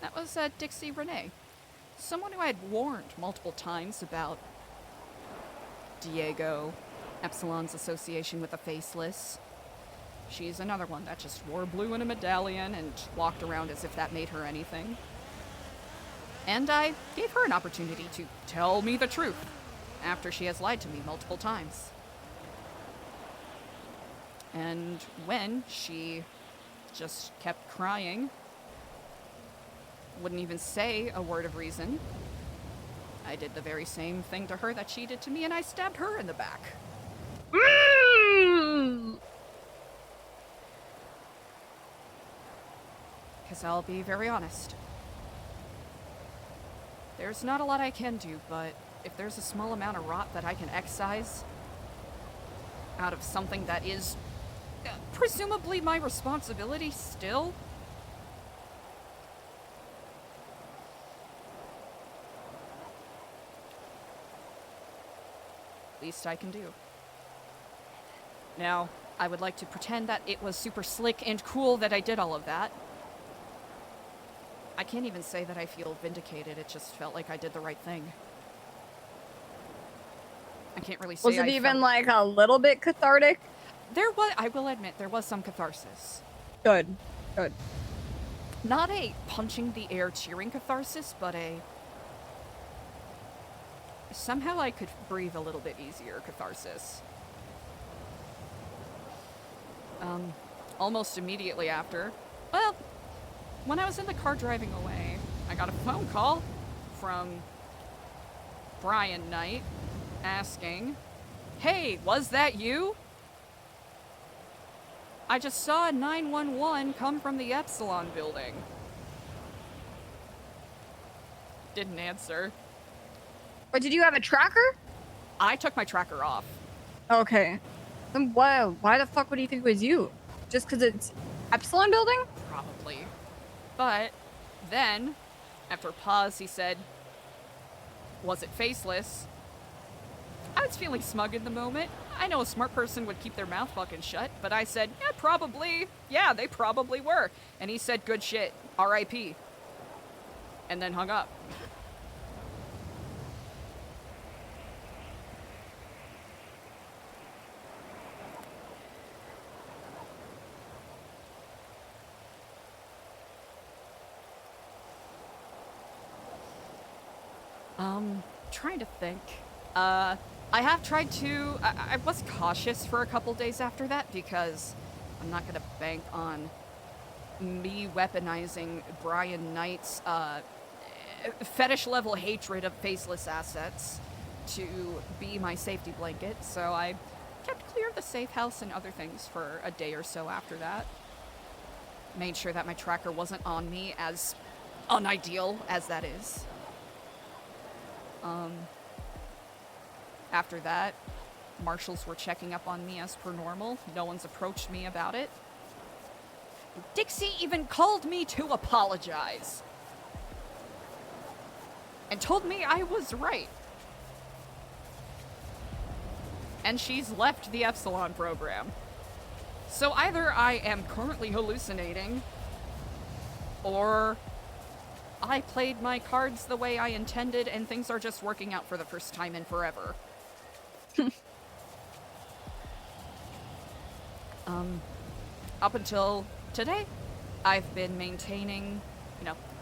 [SPEAKER 2] that was Dixie Renee, someone who I had warned multiple times about Diego Epsilon's association with the Faceless. She's another one that just wore blue in a medallion and walked around as if that made her anything. And I gave her an opportunity to tell me the truth after she has lied to me multiple times. And when she just kept crying, wouldn't even say a word of reason, I did the very same thing to her that she did to me, and I stabbed her in the back. Because I'll be very honest. There's not a lot I can do, but if there's a small amount of rot that I can excise out of something that is presumably my responsibility still, least I can do. Now, I would like to pretend that it was super slick and cool that I did all of that. I can't even say that I feel vindicated. It just felt like I did the right thing. I can't really say
[SPEAKER 1] Was it even like a little bit cathartic?
[SPEAKER 2] There was, I will admit, there was some catharsis.
[SPEAKER 1] Good. Good.
[SPEAKER 2] Not a punching the air cheering catharsis, but a somehow I could breathe a little bit easier catharsis. Almost immediately after, well, when I was in the car driving away, I got a phone call from Brian Knight asking, "Hey, was that you? I just saw a 911 come from the Epsilon building." Didn't answer.
[SPEAKER 1] Or did you have a tracker?
[SPEAKER 2] I took my tracker off.
[SPEAKER 1] Okay. Then why the fuck would he think it was you? Just because it's Epsilon building?
[SPEAKER 2] Probably. But then, after a pause, he said, "Was it Faceless?" I was feeling smug in the moment. I know a smart person would keep their mouth fucking shut, but I said, "Yeah, probably. Yeah, they probably were." And he said, "Good shit. R.I.P." And then hung up. Trying to think. I have tried to... I was cautious for a couple days after that because I'm not gonna bank on me weaponizing Brian Knight's fetish-level hatred of faceless assets to be my safety blanket, so I kept clear of the safe house and other things for a day or so after that. Made sure that my tracker wasn't on me, as unideal as that is. After that, Marshals were checking up on me as per normal. No one's approached me about it. Dixie even called me to apologize. And told me I was right. And she's left the Epsilon program. So either I am currently hallucinating, or I played my cards the way I intended and things are just working out for the first time in forever. Up until today, I've been maintaining,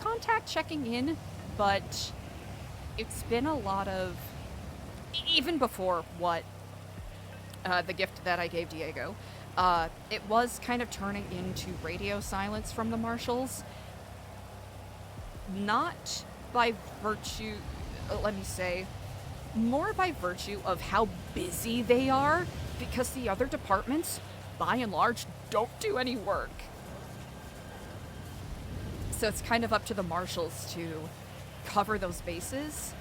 [SPEAKER 2] contact checking in, but it's been a lot of, even before what, the gift that I gave Diego, it was kind of turning into radio silence from the Marshals. Not by virtue, let me say, more by virtue of how busy they are, because the other departments, by and large, don't do any work. So it's kind of up to the Marshals to cover those bases,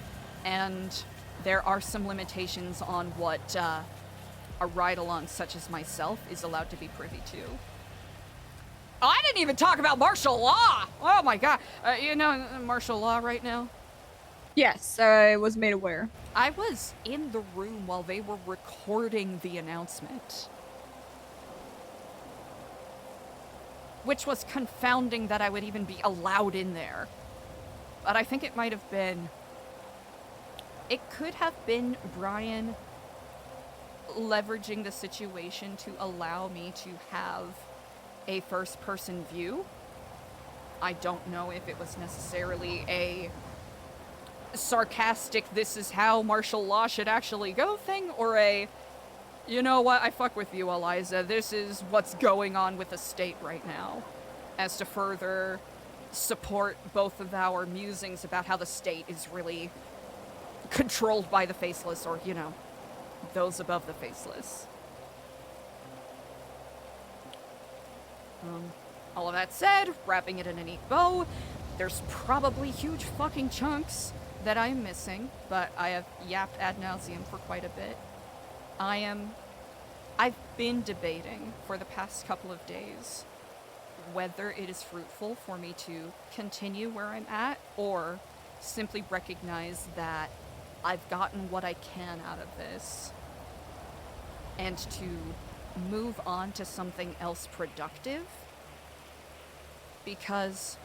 [SPEAKER 2] and there are some limitations on what a ride-along such as myself is allowed to be privy to. Oh, I didn't even talk about martial law! Oh my god. Martial law right now?
[SPEAKER 1] Yes, I was made aware.
[SPEAKER 2] I was in the room while they were recording the announcement. Which was confounding that I would even be allowed in there. But I think it might have been... It could have been Brian leveraging the situation to allow me to have a first-person view. I don't know if it was necessarily a sarcastic, this is how martial law should actually go thing, or a, you know what, I fuck with you, Eliza, this is what's going on with the state right now, as to further support both of our musings about how the state is really controlled by the faceless, or, you know, those above the faceless. All of that said, wrapping it in a neat bow, there's probably huge fucking chunks that I'm missing, but I have yapped ad nauseum for quite a bit. I've been debating for the past couple of days whether it is fruitful for me to continue where I'm at, or simply recognize that I've gotten what I can out of this, and to move on to something else productive. Because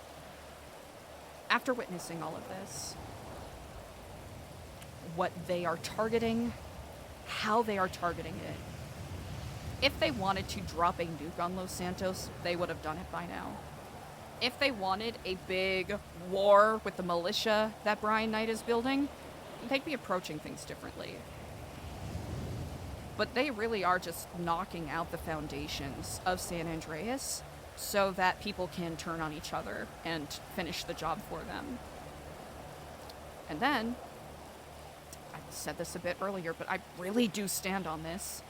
[SPEAKER 2] after witnessing all of this, what they are targeting, how they are targeting it, if they wanted to drop a nuke on Los Santos, they would have done it by now. If they wanted a big war with the militia that Brian Knight is building, they'd be approaching things differently. But they really are just knocking out the foundations of San Andreas so that people can turn on each other and finish the job for them. And then, I said this a bit earlier, but I really do stand on this.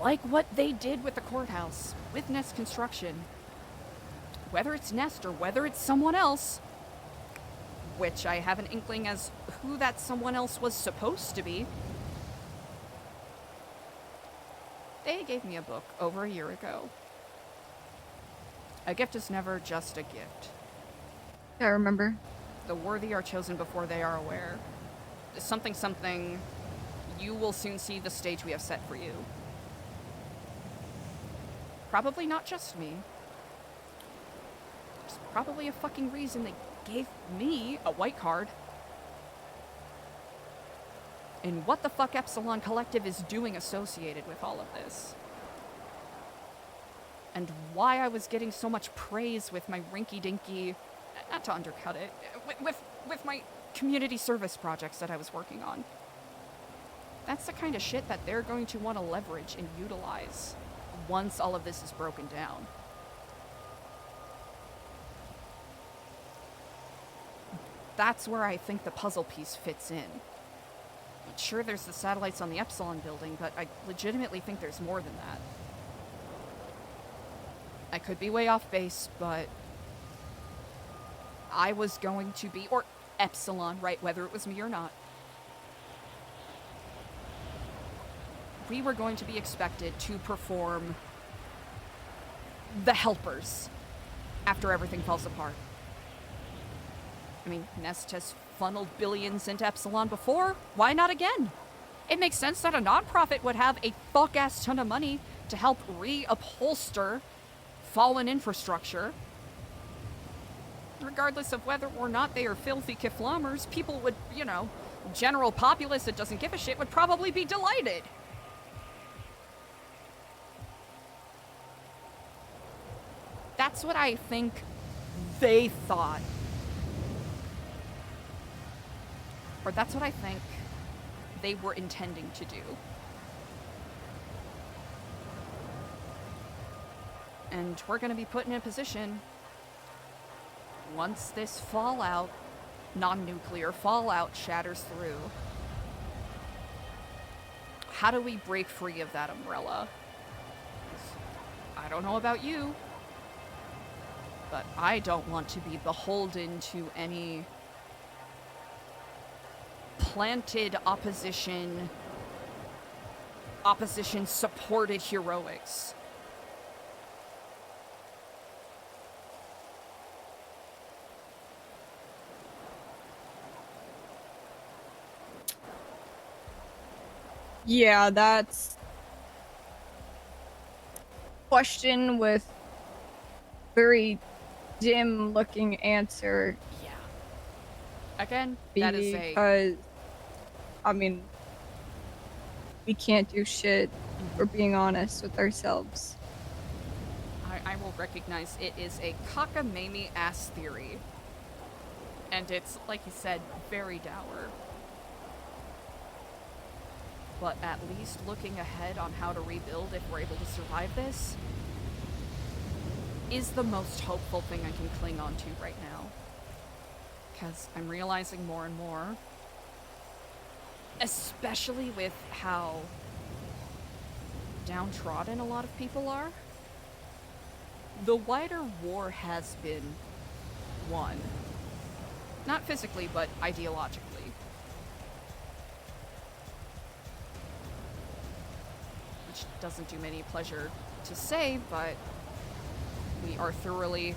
[SPEAKER 2] Like what they did with the courthouse, with Nest Construction, whether it's Nest or whether it's someone else, which I have an inkling as who that someone else was supposed to be, they gave me a book over a year ago. A gift is never just a gift.
[SPEAKER 1] I remember.
[SPEAKER 2] The worthy are chosen before they are aware. Something, you will soon see the stage we have set for you. Probably not just me. There's probably a fucking reason they gave me a white card. And what the fuck Epsilon Collective is doing associated with all of this. And why I was getting so much praise with my rinky-dinky, not to undercut it, with my community service projects that I was working on. That's the kind of shit that they're going to want to leverage and utilize once all of this is broken down. That's where I think the puzzle piece fits in. Sure, there's the satellites on the Epsilon building, but I legitimately think there's more than that. I could be way off base, but I was going to be, or Epsilon, right, whether it was me or not. We were going to be expected to perform the helpers after everything falls apart. I mean, Nest has funneled billions into Epsilon before. Why not again? It makes sense that a nonprofit would have a fuck-ass ton of money to help reupholster fallen infrastructure. Regardless of whether or not they are filthy kiflamers, people would, you know, general populace that doesn't give a shit would probably be delighted. That's what I think they thought. Or that's what I think they were intending to do. And we're going to be put in a position, once this fallout, non-nuclear fallout, shatters through, how do we break free of that umbrella? I don't know about you, but I don't want to be beholden to any planted opposition-supported heroics.
[SPEAKER 1] Yeah, that's question with very dim looking answer.
[SPEAKER 2] Yeah. Again, that is a...
[SPEAKER 1] Because, I mean, we can't do shit for being honest with ourselves.
[SPEAKER 2] I will recognize it is a cockamamie-ass theory. And it's, like you said, very dour. But at least looking ahead on how to rebuild if we're able to survive this is the most hopeful thing I can cling on to right now. Because I'm realizing more and more, especially with how downtrodden a lot of people are, the wider war has been won. Not physically, but ideologically. Which doesn't do me any pleasure to say, but we are thoroughly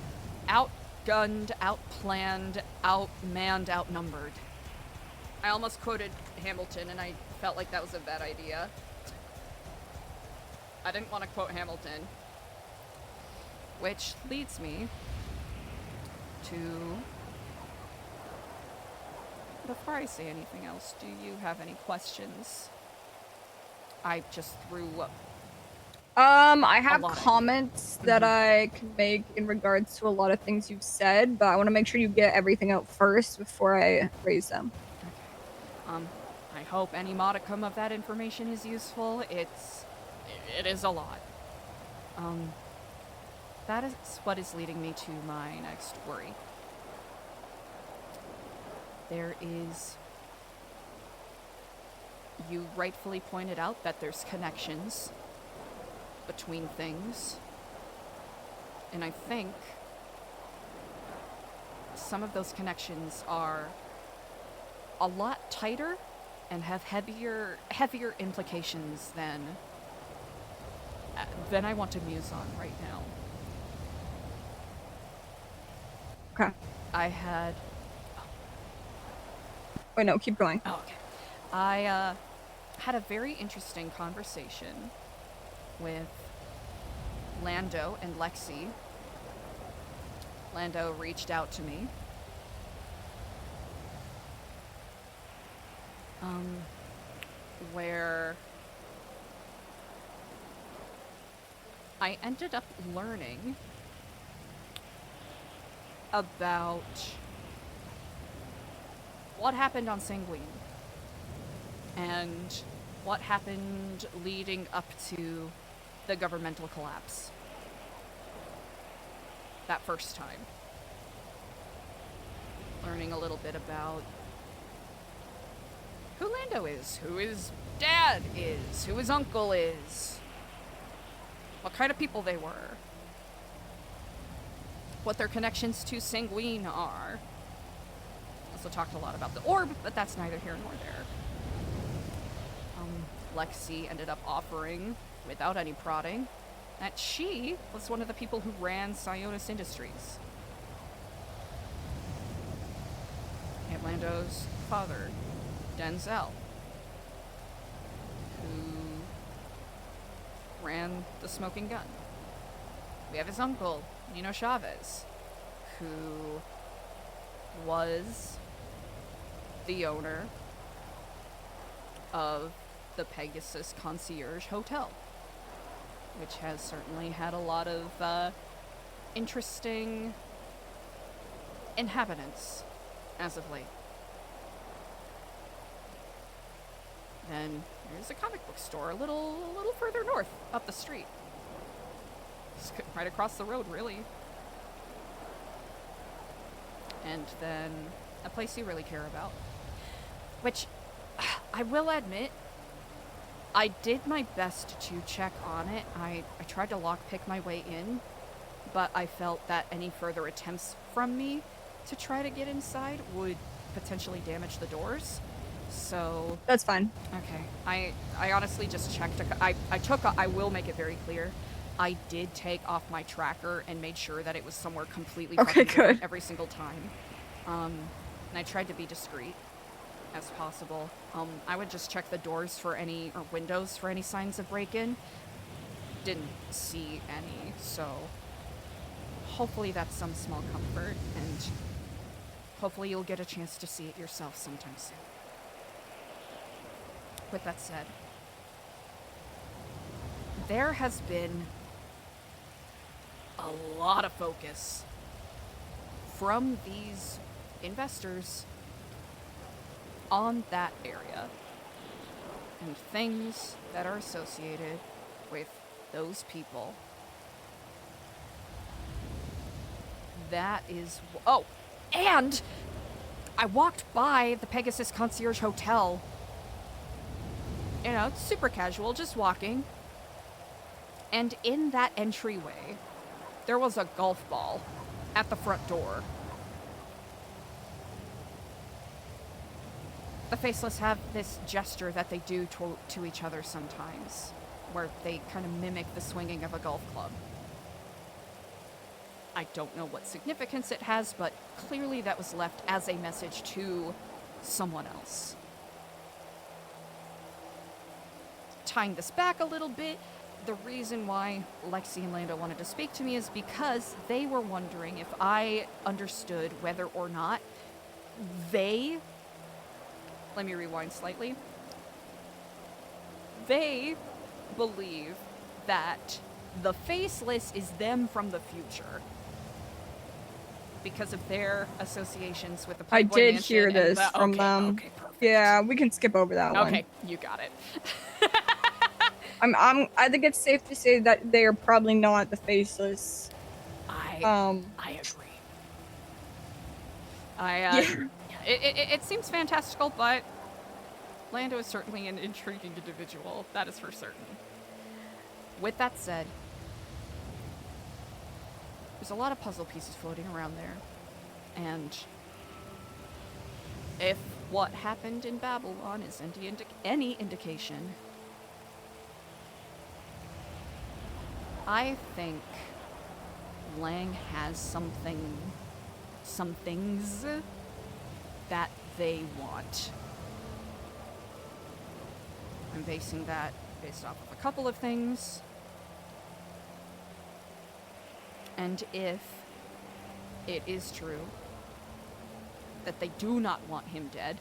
[SPEAKER 2] outgunned, outplanned, outmanned, outnumbered. I almost quoted Hamilton, and I felt like that was a bad idea. I didn't want to quote Hamilton. Which leads me to... Before I say anything else, do you have any questions? I just threw
[SPEAKER 1] I have
[SPEAKER 2] lot of
[SPEAKER 1] comments that I can make in regards to a lot of things you've said, but I want to make sure you get everything out first before I raise them.
[SPEAKER 2] Okay. I hope any modicum of that information is useful. It is a lot. That is what is leading me to my next worry. There is... You rightfully pointed out that there's connections between things. And I think some of those connections are a lot tighter and have heavier implications than I want to muse on right now.
[SPEAKER 1] Okay.
[SPEAKER 2] I had...
[SPEAKER 1] Wait, no, keep going.
[SPEAKER 2] Oh, okay. I had a very interesting conversation with Lando and Lexi. Lando reached out to me. Where I ended up learning about what happened on Sanguine and what happened leading up to the governmental collapse that first time. Learning a little bit about who Lando is, who his dad is, who his uncle is, what kind of people they were, what their connections to Sanguine are. Also talked a lot about the orb, but that's neither here nor there. Lexi ended up offering, without any prodding, that she was one of the people who ran Sionis Industries. And Lando's father, Denzel, who ran the Smoking Gun. We have his uncle, Nino Chavez, who was the owner of the Pegasus Concierge Hotel, which has certainly had a lot of interesting inhabitants as of late. Then there's a comic book store a little further north, up the street. Just right across the road, really. And then a place you really care about. Which, I will admit, I did my best to check on it. I tried to lockpick my way in, but I felt that any further attempts from me to try to get inside would potentially damage the doors. So...
[SPEAKER 1] That's fine.
[SPEAKER 2] Okay. I honestly just checked. I will make it very clear. I did take off my tracker and made sure that it was somewhere completely fucking different every single time. And I tried to be discreet as possible. I would just check the doors for any, or windows for any signs of break-in. Didn't see any, so hopefully that's some small comfort, and hopefully you'll get a chance to see it yourself sometime soon. With that said, there has been a lot of focus from these investors on that area and things that are associated with those people. That is... Oh, and I walked by the Pegasus Concierge Hotel. You know, it's super casual, just walking. And in that entryway, there was a golf ball at the front door. The Faceless have this gesture that they do to each other sometimes, where they kind of mimic the swinging of a golf club. I don't know what significance it has, but clearly that was left as a message to someone else. Tying this back a little bit, the reason why Lexi and Lando wanted to speak to me is because they were wondering if I understood whether or not they... Let me rewind slightly. They believe that the Faceless is them from the future because of their associations with the Playboy
[SPEAKER 1] I did
[SPEAKER 2] Mansion
[SPEAKER 1] hear
[SPEAKER 2] and
[SPEAKER 1] this
[SPEAKER 2] the...
[SPEAKER 1] from
[SPEAKER 2] okay,
[SPEAKER 1] them.
[SPEAKER 2] Okay, perfect.
[SPEAKER 1] Yeah, we can skip over that one.
[SPEAKER 2] Okay, you got it.
[SPEAKER 1] I think it's safe to say that they are probably not the Faceless.
[SPEAKER 2] I agree.
[SPEAKER 1] Yeah.
[SPEAKER 2] It seems fantastical, but Lando is certainly an intriguing individual. That is for certain. With that said, there's a lot of puzzle pieces floating around there. And if what happened in Babylon is any indication, I think Lang has some things that they want. I'm basing that based off of a couple of things. And if it is true that they do not want him dead,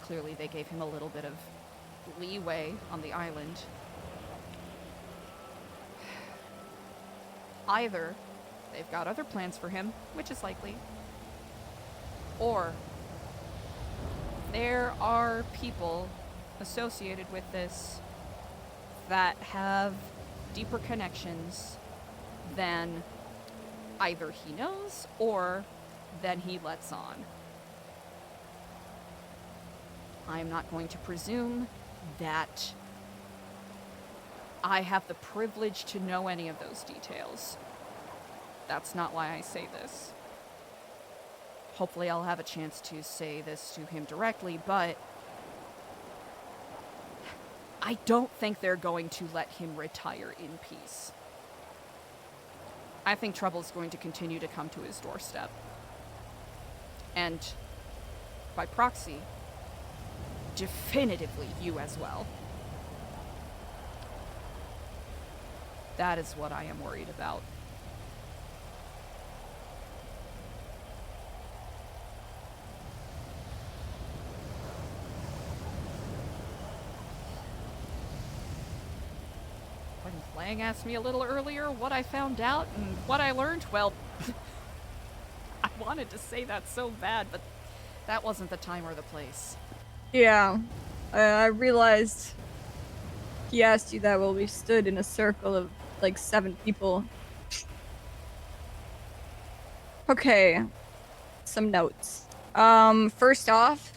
[SPEAKER 2] clearly they gave him a little bit of leeway on the island. Either they've got other plans for him, which is likely, or there are people associated with this that have deeper connections than either he knows or than he lets on. I'm not going to presume that I have the privilege to know any of those details. That's not why I say this. Hopefully I'll have a chance to say this to him directly, but I don't think they're going to let him retire in peace. I think trouble's going to continue to come to his doorstep. And by proxy, definitively you as well. That is what I am worried about. When Lang asked me a little earlier what I found out and what I learned, well, I wanted to say that so bad, but that wasn't the time or the place.
[SPEAKER 1] Yeah. I realized he asked you that while we stood in a circle of like 7 people. Okay. Some notes. First off,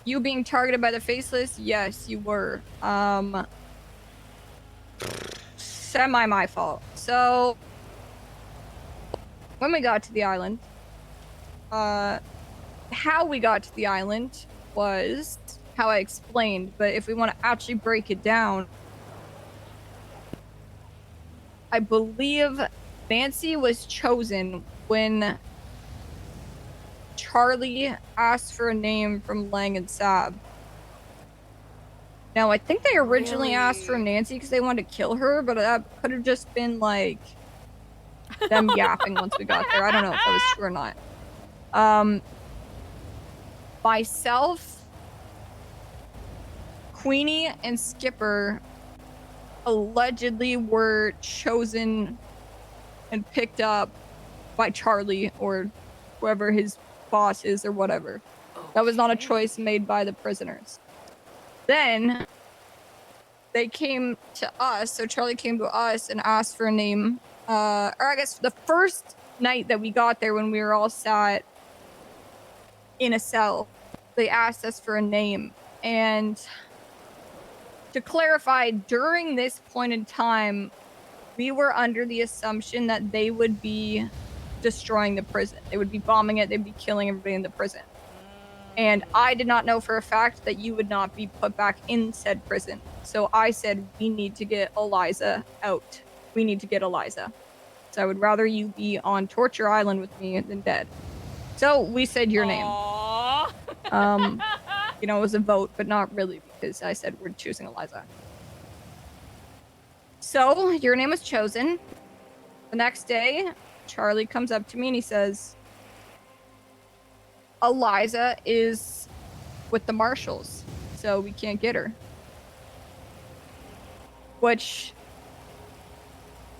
[SPEAKER 1] you being targeted by the Faceless, yes, you were. Semi my fault. So, when we got to the island, how we got to the island was how I explained, but if we want to actually break it down, I believe Nancy was chosen when Charlie asked for a name from Lang and Sab. Now, I think they originally asked for Nancy because they wanted to kill her, but that could have just been like them yapping once we got there. I don't know if that was true or not. Myself, Queenie, and Skipper allegedly were chosen and picked up by Charlie or whoever his boss is or whatever. That was not a choice made by the prisoners. Then they came to us, so Charlie came to us and asked for a name. Or I guess the first night that we got there when we were all sat in a cell, they asked us for a name. And to clarify, during this point in time, we were under the assumption that they would be destroying the prison. They would be bombing it. They'd be killing everybody in the prison. And I did not know for a fact that you would not be put back in said prison. So I said, we need to get Eliza out. We need to get Eliza. So I would rather you be on Torture Island with me than dead. So we said your name. You know, it was a vote, but not really, because I said we're choosing Eliza. So your name was chosen. The next day, Charlie comes up to me and he says, Eliza is with the Marshals, so we can't get her. Which,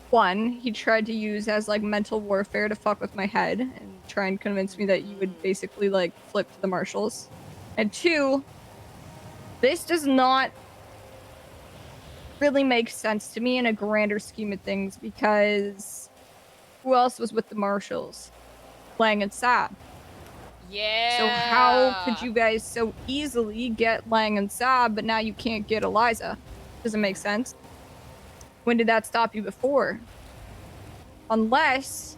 [SPEAKER 1] one, he tried to use as like mental warfare to fuck with my head and try and convince me that you would basically like flip to the Marshals. And two, this does not really make sense to me in a grander scheme of things, because who else was with the Marshals? Lang and Sab.
[SPEAKER 2] Yeah.
[SPEAKER 1] So how could you guys so easily get Lang and Sab, but now you can't get Eliza? Doesn't make sense. When did that stop you before? Unless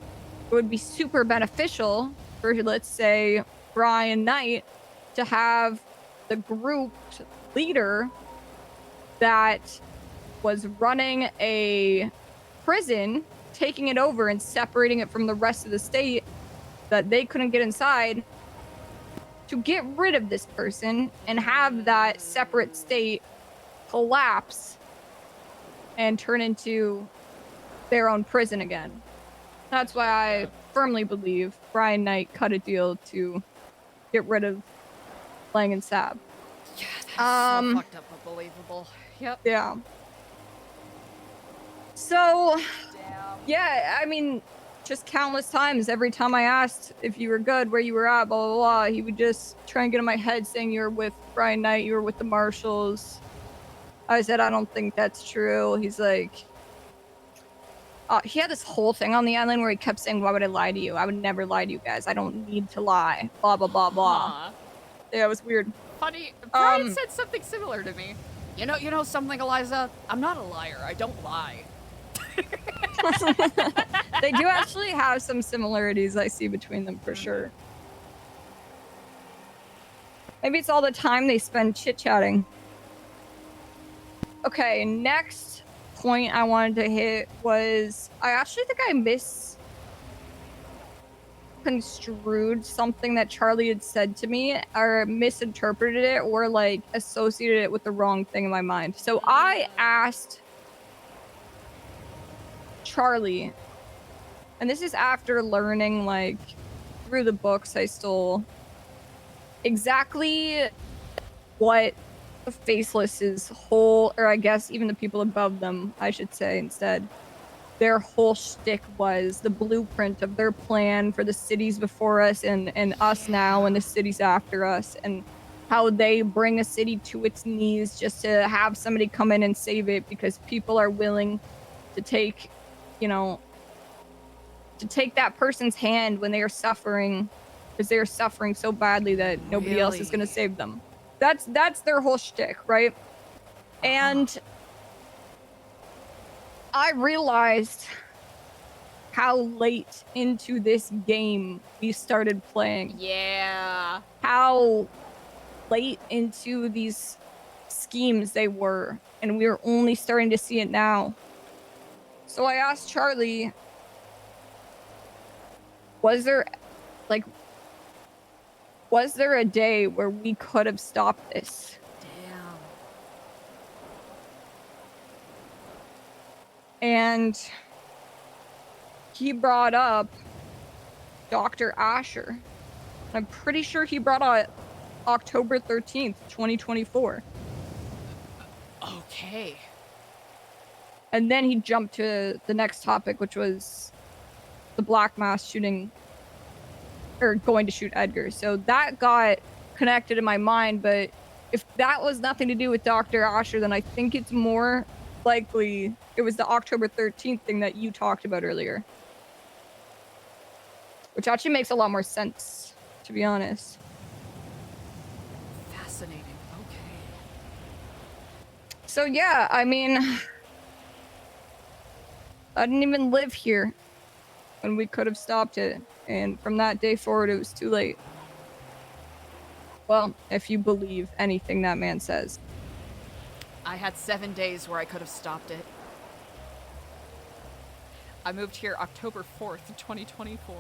[SPEAKER 1] it would be super beneficial for, let's say, Brian Knight to have the group leader that was running a prison, taking it over and separating it from the rest of the state that they couldn't get inside, to get rid of this person and have that separate state collapse and turn into their own prison again. That's why I firmly believe Brian Knight cut a deal to get rid of Lang and Sab.
[SPEAKER 2] Yeah, that's so fucked up but believable. Yep.
[SPEAKER 1] Yeah. So,
[SPEAKER 2] Damn.
[SPEAKER 1] yeah, I mean, just countless times, every time I asked if you were good, where you were at, blah, blah, blah, he would just try and get in my head saying you were with Brian Knight, you were with the Marshals. I said, I don't think that's true. He's like, he had this whole thing on the island where he kept saying, why would I lie to you? I would never lie to you guys. I don't need to lie. Blah, blah, blah, blah. Yeah, it was weird.
[SPEAKER 2] Funny, Brian said something similar to me. You know something, Eliza? I'm not a liar. I don't lie.
[SPEAKER 1] They do actually have some similarities I see between them for sure. Maybe it's all the time they spend chit-chatting. Okay, next point I wanted to hit was, I actually think I misconstrued something that Charlie had said to me, or misinterpreted it, or like associated it with the wrong thing in my mind. So I asked Charlie, and this is after learning, like, through the books I stole, exactly what the Faceless's whole, or I guess even the people above them, I should say instead, their whole shtick was, the blueprint of their plan for the cities before us and us now and the cities after us, and how they bring a city to its knees just to have somebody come in and save it because people are willing to take, you know, to take that person's hand when they are suffering, because they are suffering so badly that nobody else is going to save them. That's their whole shtick, right? And I realized how late into this game we started playing.
[SPEAKER 2] Yeah.
[SPEAKER 1] How late into these schemes they were, and we were only starting to see it now. So I asked Charlie, was there a day where we could have stopped this?
[SPEAKER 2] Damn.
[SPEAKER 1] And he brought up Dr. Asher. I'm pretty sure he brought up October 13th, 2024.
[SPEAKER 2] Okay.
[SPEAKER 1] And then he jumped to the next topic, which was the Black Mass shooting, or going to shoot Edgar. So that got connected in my mind. But if that was nothing to do with Dr. Asher, then I think it's more likely it was the October 13th thing that you talked about earlier. Which actually makes a lot more sense, to be honest.
[SPEAKER 2] Fascinating. Okay.
[SPEAKER 1] So yeah, I mean, I didn't even live here when we could have stopped it. And from that day forward, it was too late. Well, if you believe anything that man says.
[SPEAKER 2] I had 7 days where I could have stopped it. I moved here October 4th, 2024.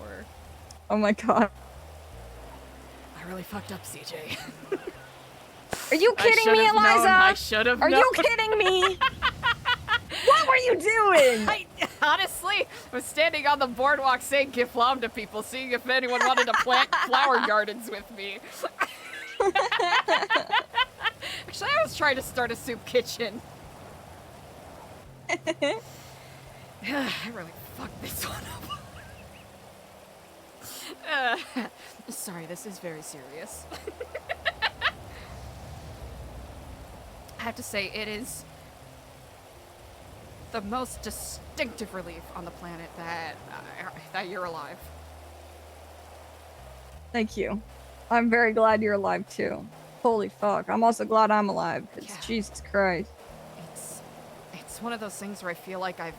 [SPEAKER 1] Oh my god.
[SPEAKER 2] I really fucked up, CJ.
[SPEAKER 1] Are you kidding me, Eliza?
[SPEAKER 2] I should have known.
[SPEAKER 1] Are you kidding me? What were you doing?
[SPEAKER 2] I honestly was standing on the boardwalk saying Giflam to people, seeing if anyone wanted to plant flower gardens with me. Actually, I was trying to start a soup kitchen. I really fucked this one up. Sorry, this is very serious. I have to say, it is the most distinctive relief on the planet that you're alive.
[SPEAKER 1] Thank you. I'm very glad you're alive too. Holy fuck. I'm also glad I'm alive, because
[SPEAKER 2] Yeah.
[SPEAKER 1] Jesus Christ.
[SPEAKER 2] It's one of those things where I feel like I've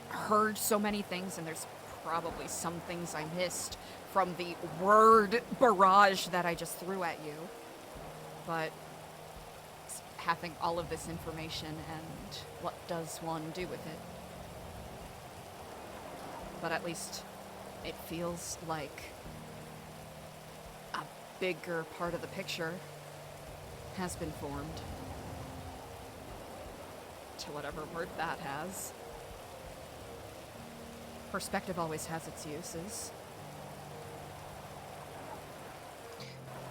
[SPEAKER 2] heard so many things and there's probably some things I missed from the word barrage that I just threw at you. But having all of this information and what does one do with it? But at least it feels like a bigger part of the picture has been formed. To whatever word that has. Perspective always has its uses.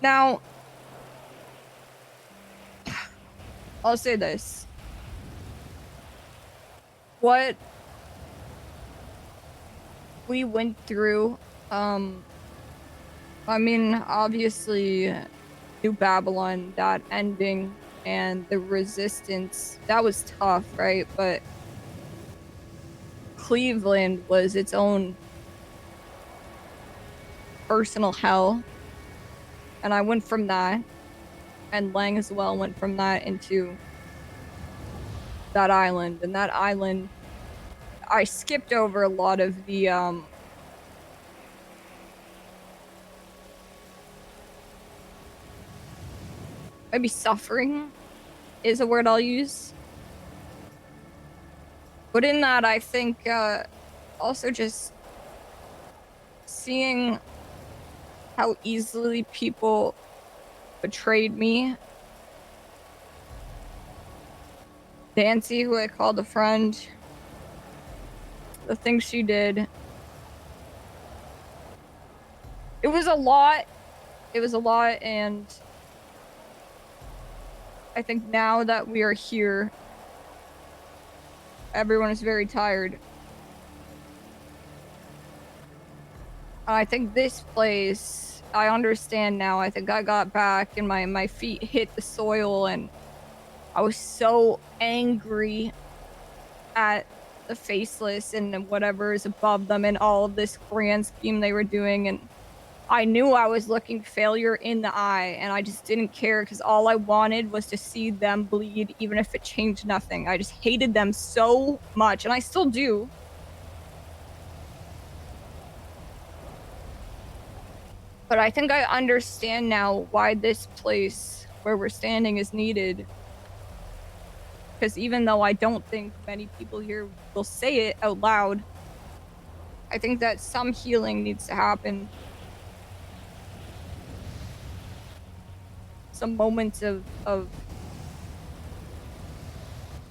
[SPEAKER 1] Now, I'll say this. What we went through, I mean, obviously, New Babylon, that ending, and the resistance, that was tough, right? But Cleveland was its own personal hell. And I went from that, and Lang as well went from that into that island. And that island, I skipped over a lot of the, maybe suffering is a word I'll use. But in that, I think also just seeing how easily people betrayed me. Nancy, who I called a friend, the things she did. It was a lot. It was a lot, and I think now that we are here, everyone is very tired. I think this place, I understand now. I think I got back and my feet hit the soil, and I was so angry at the Faceless and whatever is above them and all of this grand scheme they were doing. And I knew I was looking failure in the eye, and I just didn't care because all I wanted was to see them bleed, even if it changed nothing. I just hated them so much, and I still do. But I think I understand now why this place where we're standing is needed. Because even though I don't think many people here will say it out loud, I think that some healing needs to happen. Some moments of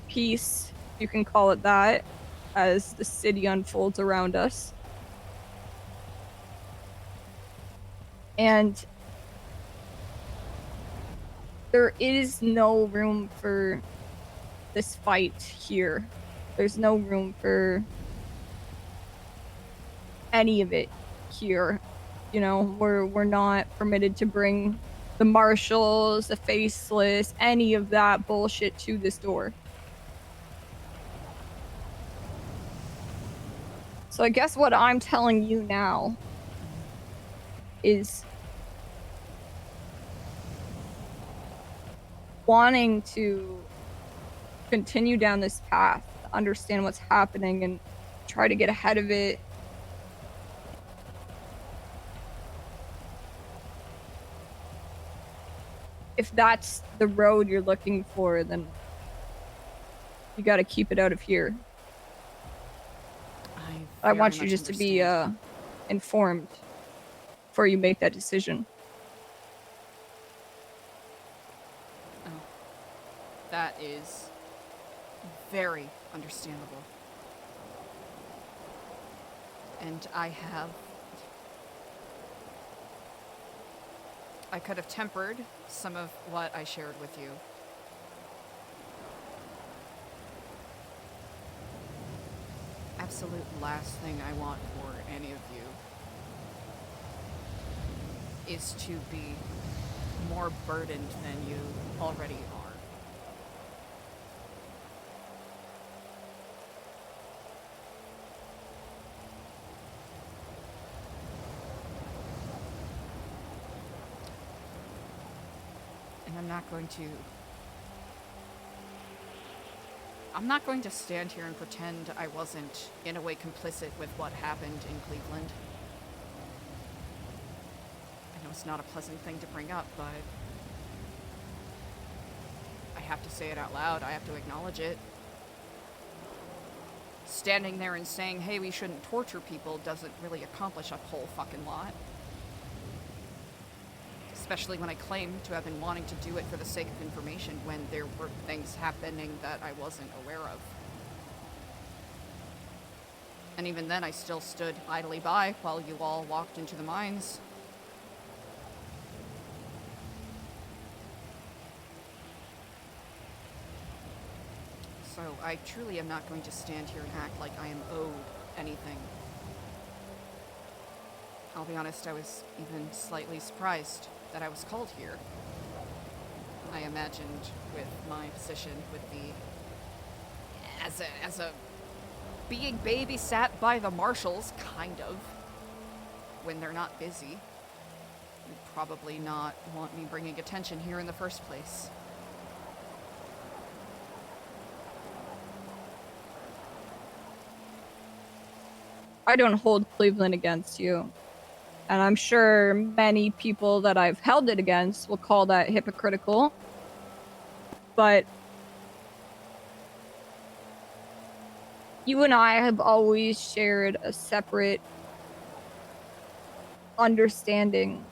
[SPEAKER 1] peace, you can call it that, as the city unfolds around us. And there is no room for this fight here. There's no room for any of it here. You know, we're not permitted to bring the marshals, the faceless, any of that bullshit to this door. So I guess what I'm telling you now is wanting to continue down this path, understand what's happening and try to get ahead of it. If that's the road you're looking for, then you got to keep it out of here. I want you just to be informed before you make that decision.
[SPEAKER 2] Oh, that is very understandable. And I could have tempered some of what I shared with you. Absolute last thing I want for any of you is to be more burdened than you already are. And I'm not going to stand here and pretend I wasn't, in a way, complicit with what happened in Cleveland. I know it's not a pleasant thing to bring up, but I have to say it out loud. I have to acknowledge it. Standing there and saying, hey, we shouldn't torture people doesn't really accomplish a whole fucking lot. Especially when I claim to have been wanting to do it for the sake of information when there were things happening that I wasn't aware of. And even then, I still stood idly by while you all walked into the mines. So I truly am not going to stand here and act like I am owed anything. I'll be honest, I was even slightly surprised that I was called here. I imagined with my position would be as a being babysat by the Marshals, kind of, when they're not busy. You'd probably not want me bringing attention here in the first place.
[SPEAKER 1] I don't hold Cleveland against you. And I'm sure many people that I've held it against will call that hypocritical. But you and I have always shared a separate understanding.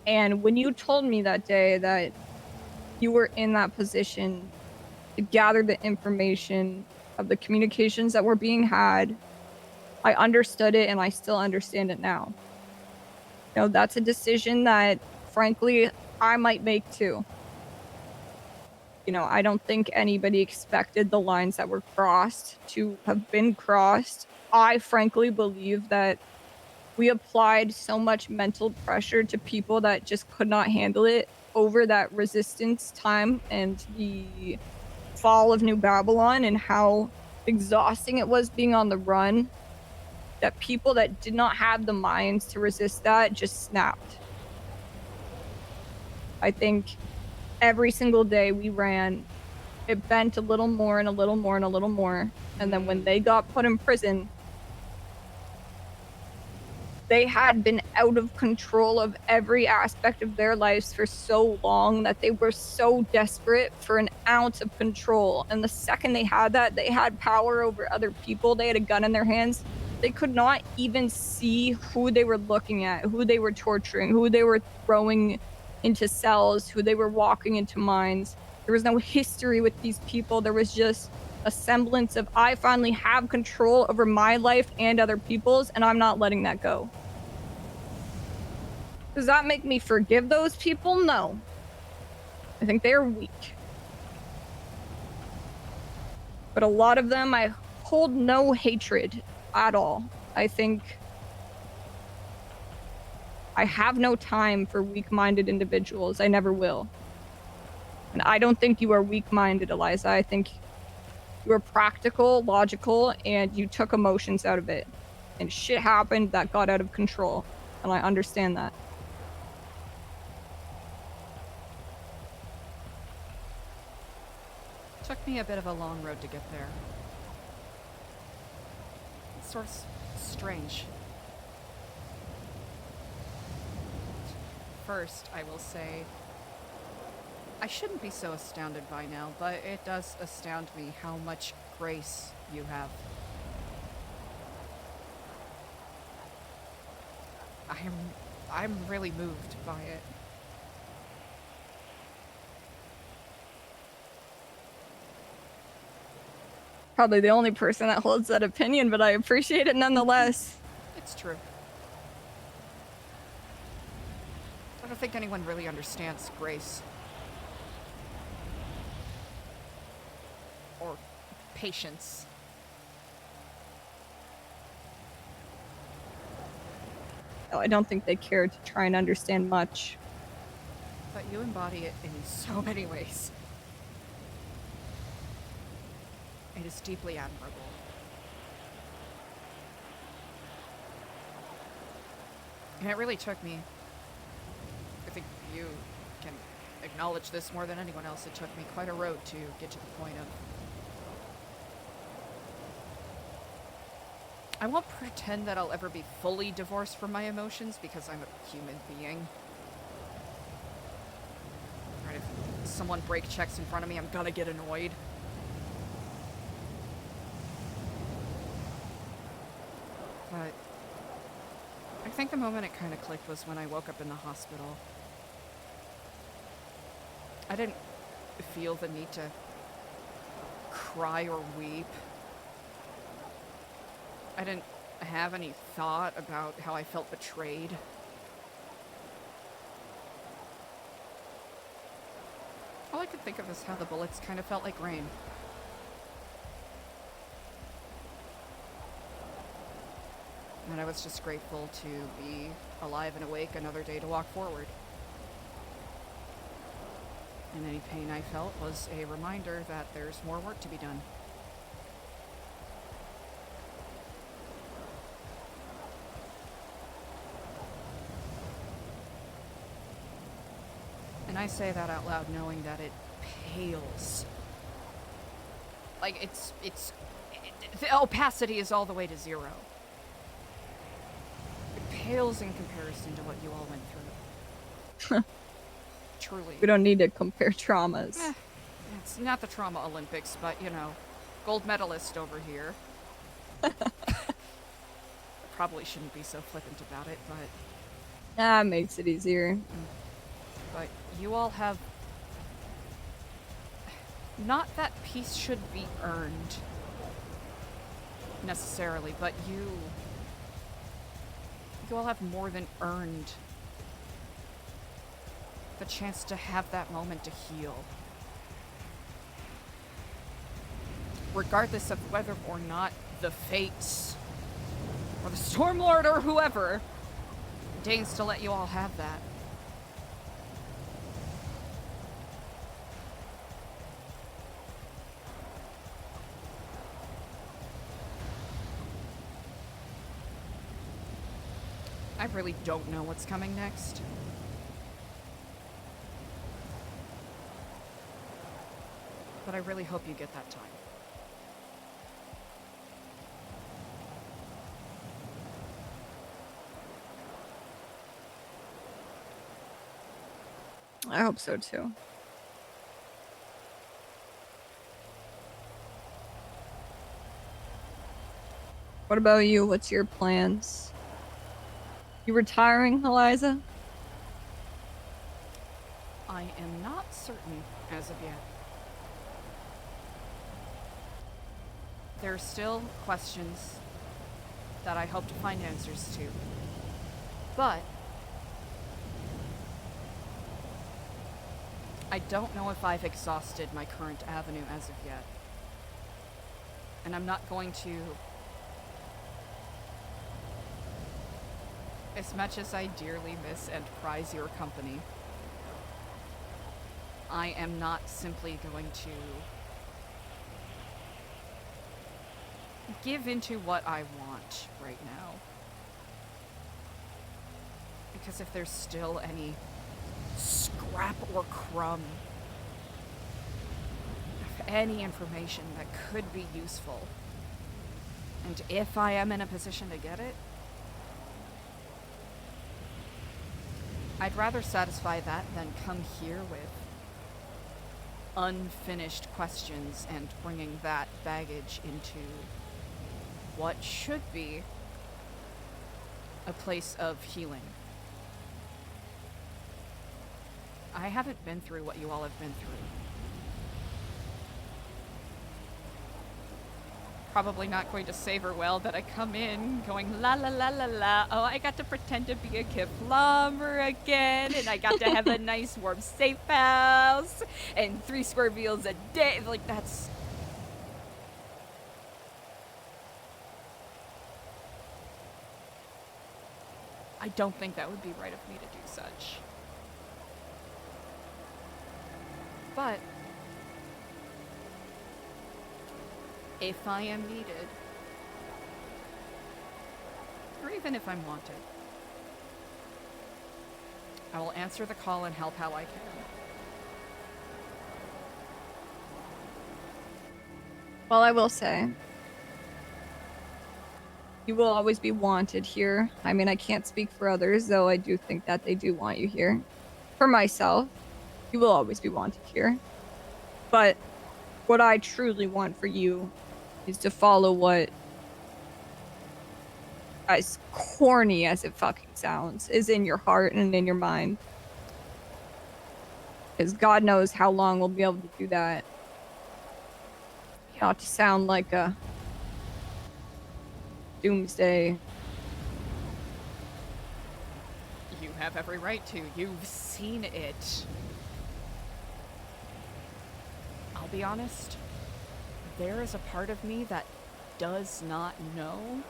[SPEAKER 1] And when you told me that day that you were in that position to gather the information of the communications that were being had, I understood it and I still understand it now. You know, that's a decision that, frankly, I might make too. You know, I don't think anybody expected the lines that were crossed to have been crossed. I frankly believe that we applied so much mental pressure to people that just could not handle it over that resistance time and the fall of New Babylon and how exhausting it was being on the run, that people that did not have the minds to resist that just snapped. I think every single day we ran, it bent a little more and a little more and a little more. And then when they got put in prison, they had been out of control of every aspect of their lives for so long that they were so desperate for an ounce of control. And the second they had that, they had power over other people. They had a gun in their hands. They could not even see who they were looking at, who they were torturing, who they were throwing into cells, who they were walking into mines. There was no history with these people. There was just a semblance of, I finally have control over my life and other people's, and I'm not letting that go. Does that make me forgive those people? No. I think they're weak. But a lot of them, I hold no hatred at all. I think I have no time for weak-minded individuals. I never will. And I don't think you are weak-minded, Eliza. I think you are practical, logical, and you took emotions out of it. And shit happened that got out of control. And I understand that.
[SPEAKER 2] Took me a bit of a long road to get there. It's sort of strange. First, I will say, I shouldn't be so astounded by now, but it does astound me how much grace you have. I'm really moved by it.
[SPEAKER 1] Probably the only person that holds that opinion, but I appreciate it nonetheless.
[SPEAKER 2] It's true. I don't think anyone really understands grace. Or patience.
[SPEAKER 1] Oh, I don't think they care to try and understand much.
[SPEAKER 2] But you embody it in so many ways. It is deeply admirable. And it really took me, I think you can acknowledge this more than anyone else, it took me quite a road to get to the point of... I won't pretend that I'll ever be fully divorced from my emotions because I'm a human being. Right, if someone brake checks in front of me, I'm gonna get annoyed. But I think the moment it kind of clicked was when I woke up in the hospital. I didn't feel the need to cry or weep. I didn't have any thought about how I felt betrayed. All I could think of is how the bullets kind of felt like rain. And I was just grateful to be alive and awake another day to walk forward. And any pain I felt was a reminder that there's more work to be done. And I say that out loud knowing that it pales. Like, the opacity is all the way to zero. Pales in comparison to what you all went through. Truly.
[SPEAKER 1] We don't need to compare traumas.
[SPEAKER 2] It's not the trauma Olympics, but, you know, gold medalist over here. Probably shouldn't be so flippant about it, but...
[SPEAKER 1] That makes it easier.
[SPEAKER 2] But you all have... Not that peace should be earned, necessarily, but you all have more than earned the chance to have that moment to heal. Regardless of whether or not the fates, or the Stormlord, or whoever, deigns to let you all have that. I really don't know what's coming next. But I really hope you get that time.
[SPEAKER 1] I hope so too. What about you? What's your plans? You retiring, Eliza?
[SPEAKER 2] I am not certain as of yet. There are still questions that I hope to find answers to. But I don't know if I've exhausted my current avenue as of yet. And I'm not going to... As much as I dearly miss and prize your company, I am not simply going to give into what I want right now. Because if there's still any scrap or crumb of any information that could be useful, and if I am in a position to get it, I'd rather satisfy that than come here with unfinished questions and bringing that baggage into what should be a place of healing. I haven't been through what you all have been through. Probably not going to savor well that I come in going la la la la la. Oh, I got to pretend to be a kiflumber again, and I got to have a nice warm safe house and 3 square meals a day. Like, that's... I don't think that would be right of me to do such. But if I am needed, or even if I'm wanted, I will answer the call and help how I can.
[SPEAKER 1] Well, I will say, you will always be wanted here. I mean, I can't speak for others, though I do think that they do want you here. For myself, you will always be wanted here. But what I truly want for you is to follow what, as corny as it fucking sounds, is in your heart and in your mind. Because God knows how long we'll be able to do that. Not to sound like a doomsday.
[SPEAKER 2] You have every right to. You've seen it. I'll be honest, there is a part of me that does not know.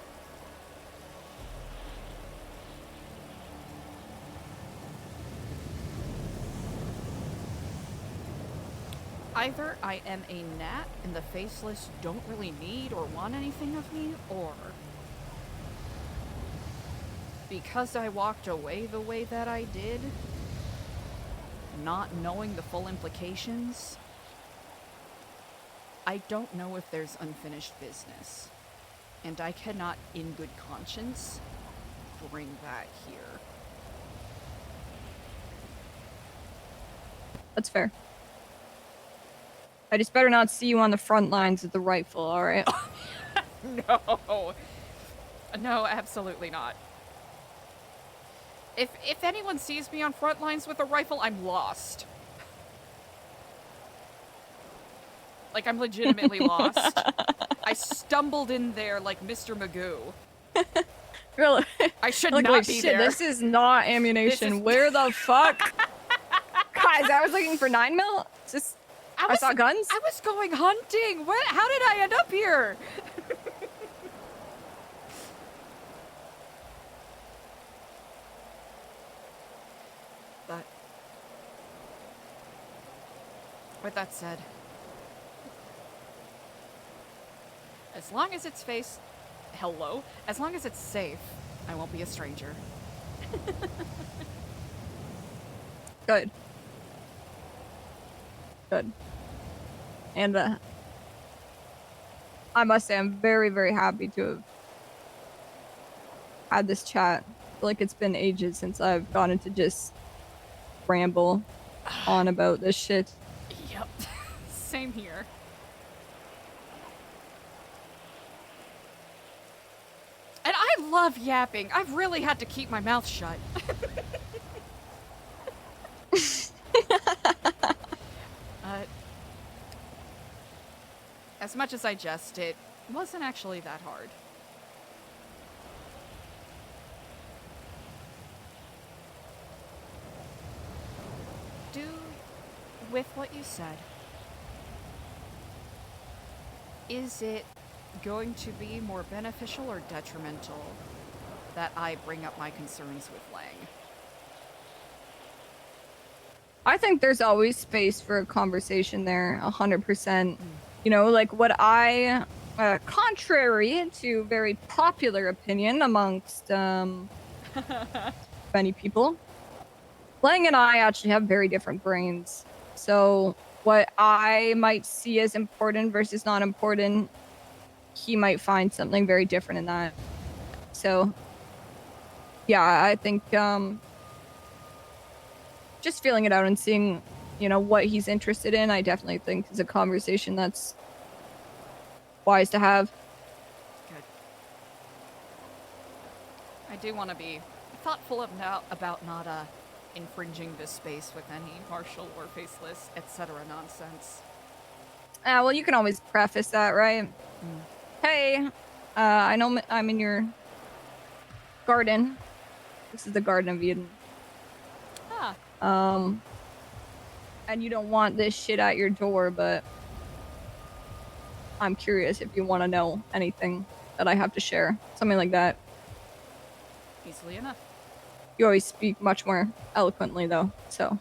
[SPEAKER 2] Either I am a gnat and the faceless don't really need or want anything of me, or because I walked away the way that I did, not knowing the full implications, I don't know if there's unfinished business. And I cannot, in good conscience, bring that here.
[SPEAKER 1] That's fair. I just better not see you on the front lines with the rifle, alright?
[SPEAKER 2] No. No, absolutely not. If anyone sees me on front lines with a rifle, I'm lost. Like, I'm legitimately lost. I stumbled in there like Mr. Magoo.
[SPEAKER 1] Really?
[SPEAKER 2] I should
[SPEAKER 1] like,
[SPEAKER 2] not be
[SPEAKER 1] shit,
[SPEAKER 2] there.
[SPEAKER 1] This is not ammunition. Where the fuck? Guys, I was looking for 9mm. Just I saw guns.
[SPEAKER 2] I was going hunting. What? How did I end up here? But with that said, as long as it's as long as it's safe, I won't be a stranger.
[SPEAKER 1] Good. Good. And I must say I'm very, very happy to have had this chat. I feel like it's been ages since I've gotten to just ramble on about this shit.
[SPEAKER 2] Yep. Same here. And I love yapping. I've really had to keep my mouth shut. As much as I jest, it wasn't actually that hard. Do with what you said. Is it going to be more beneficial or detrimental that I bring up my concerns with Lang?
[SPEAKER 1] I think there's always space for a conversation there, 100%. You know, like what I, contrary to very popular opinion amongst many people, Lang and I actually have very different brains. So what I might see as important versus not important, he might find something very different in that. So yeah, I think just feeling it out and seeing, you know, what he's interested in, I definitely think is a conversation that's wise to have.
[SPEAKER 2] Good. I do want to be thoughtful about not infringing this space with any martial or faceless, etc. nonsense.
[SPEAKER 1] Well, you can always preface that, right? Hey, I know I'm in your garden. This is the Garden of Eden.
[SPEAKER 2] Ah.
[SPEAKER 1] And you don't want this shit at your door, but I'm curious if you want to know anything that I have to share. Something like that.
[SPEAKER 2] Easily enough.
[SPEAKER 1] You always speak much more eloquently, though, so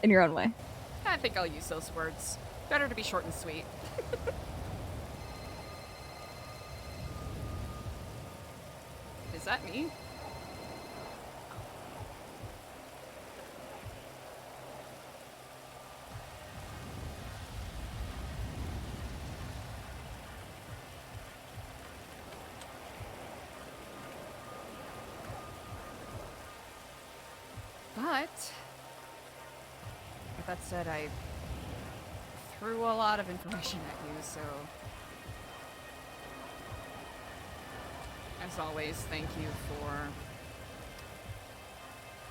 [SPEAKER 1] in your own way.
[SPEAKER 2] I think I'll use those words. Better to be short and sweet. Is that me? But with that said, I threw a lot of information at you, so as always, thank you for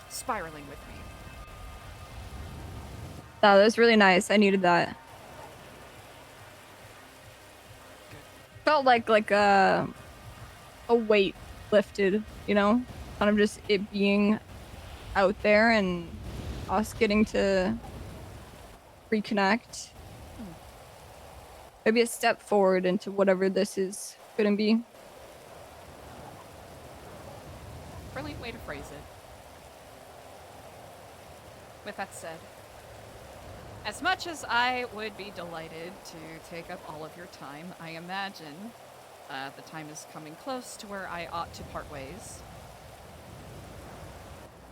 [SPEAKER 2] spiraling with me.
[SPEAKER 1] That was really nice. I needed that. Felt like a weight lifted, you know? Kind of just it being out there and us getting to reconnect. Maybe a step forward into whatever this is gonna be.
[SPEAKER 2] Brilliant way to phrase it. With that said, as much as I would be delighted to take up all of your time, I imagine the time is coming close to where I ought to part ways.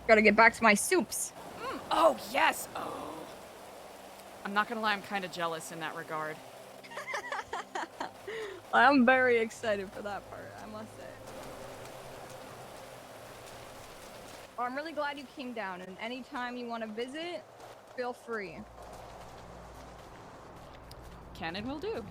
[SPEAKER 1] Gotta get back to my soups.
[SPEAKER 2] Oh, yes! Oh. I'm not gonna lie, I'm kind of jealous in that regard.
[SPEAKER 1] I'm very excited for that part, I must say. Well, I'm really glad you came down, and anytime you want to visit, feel free.
[SPEAKER 2] Can and will do.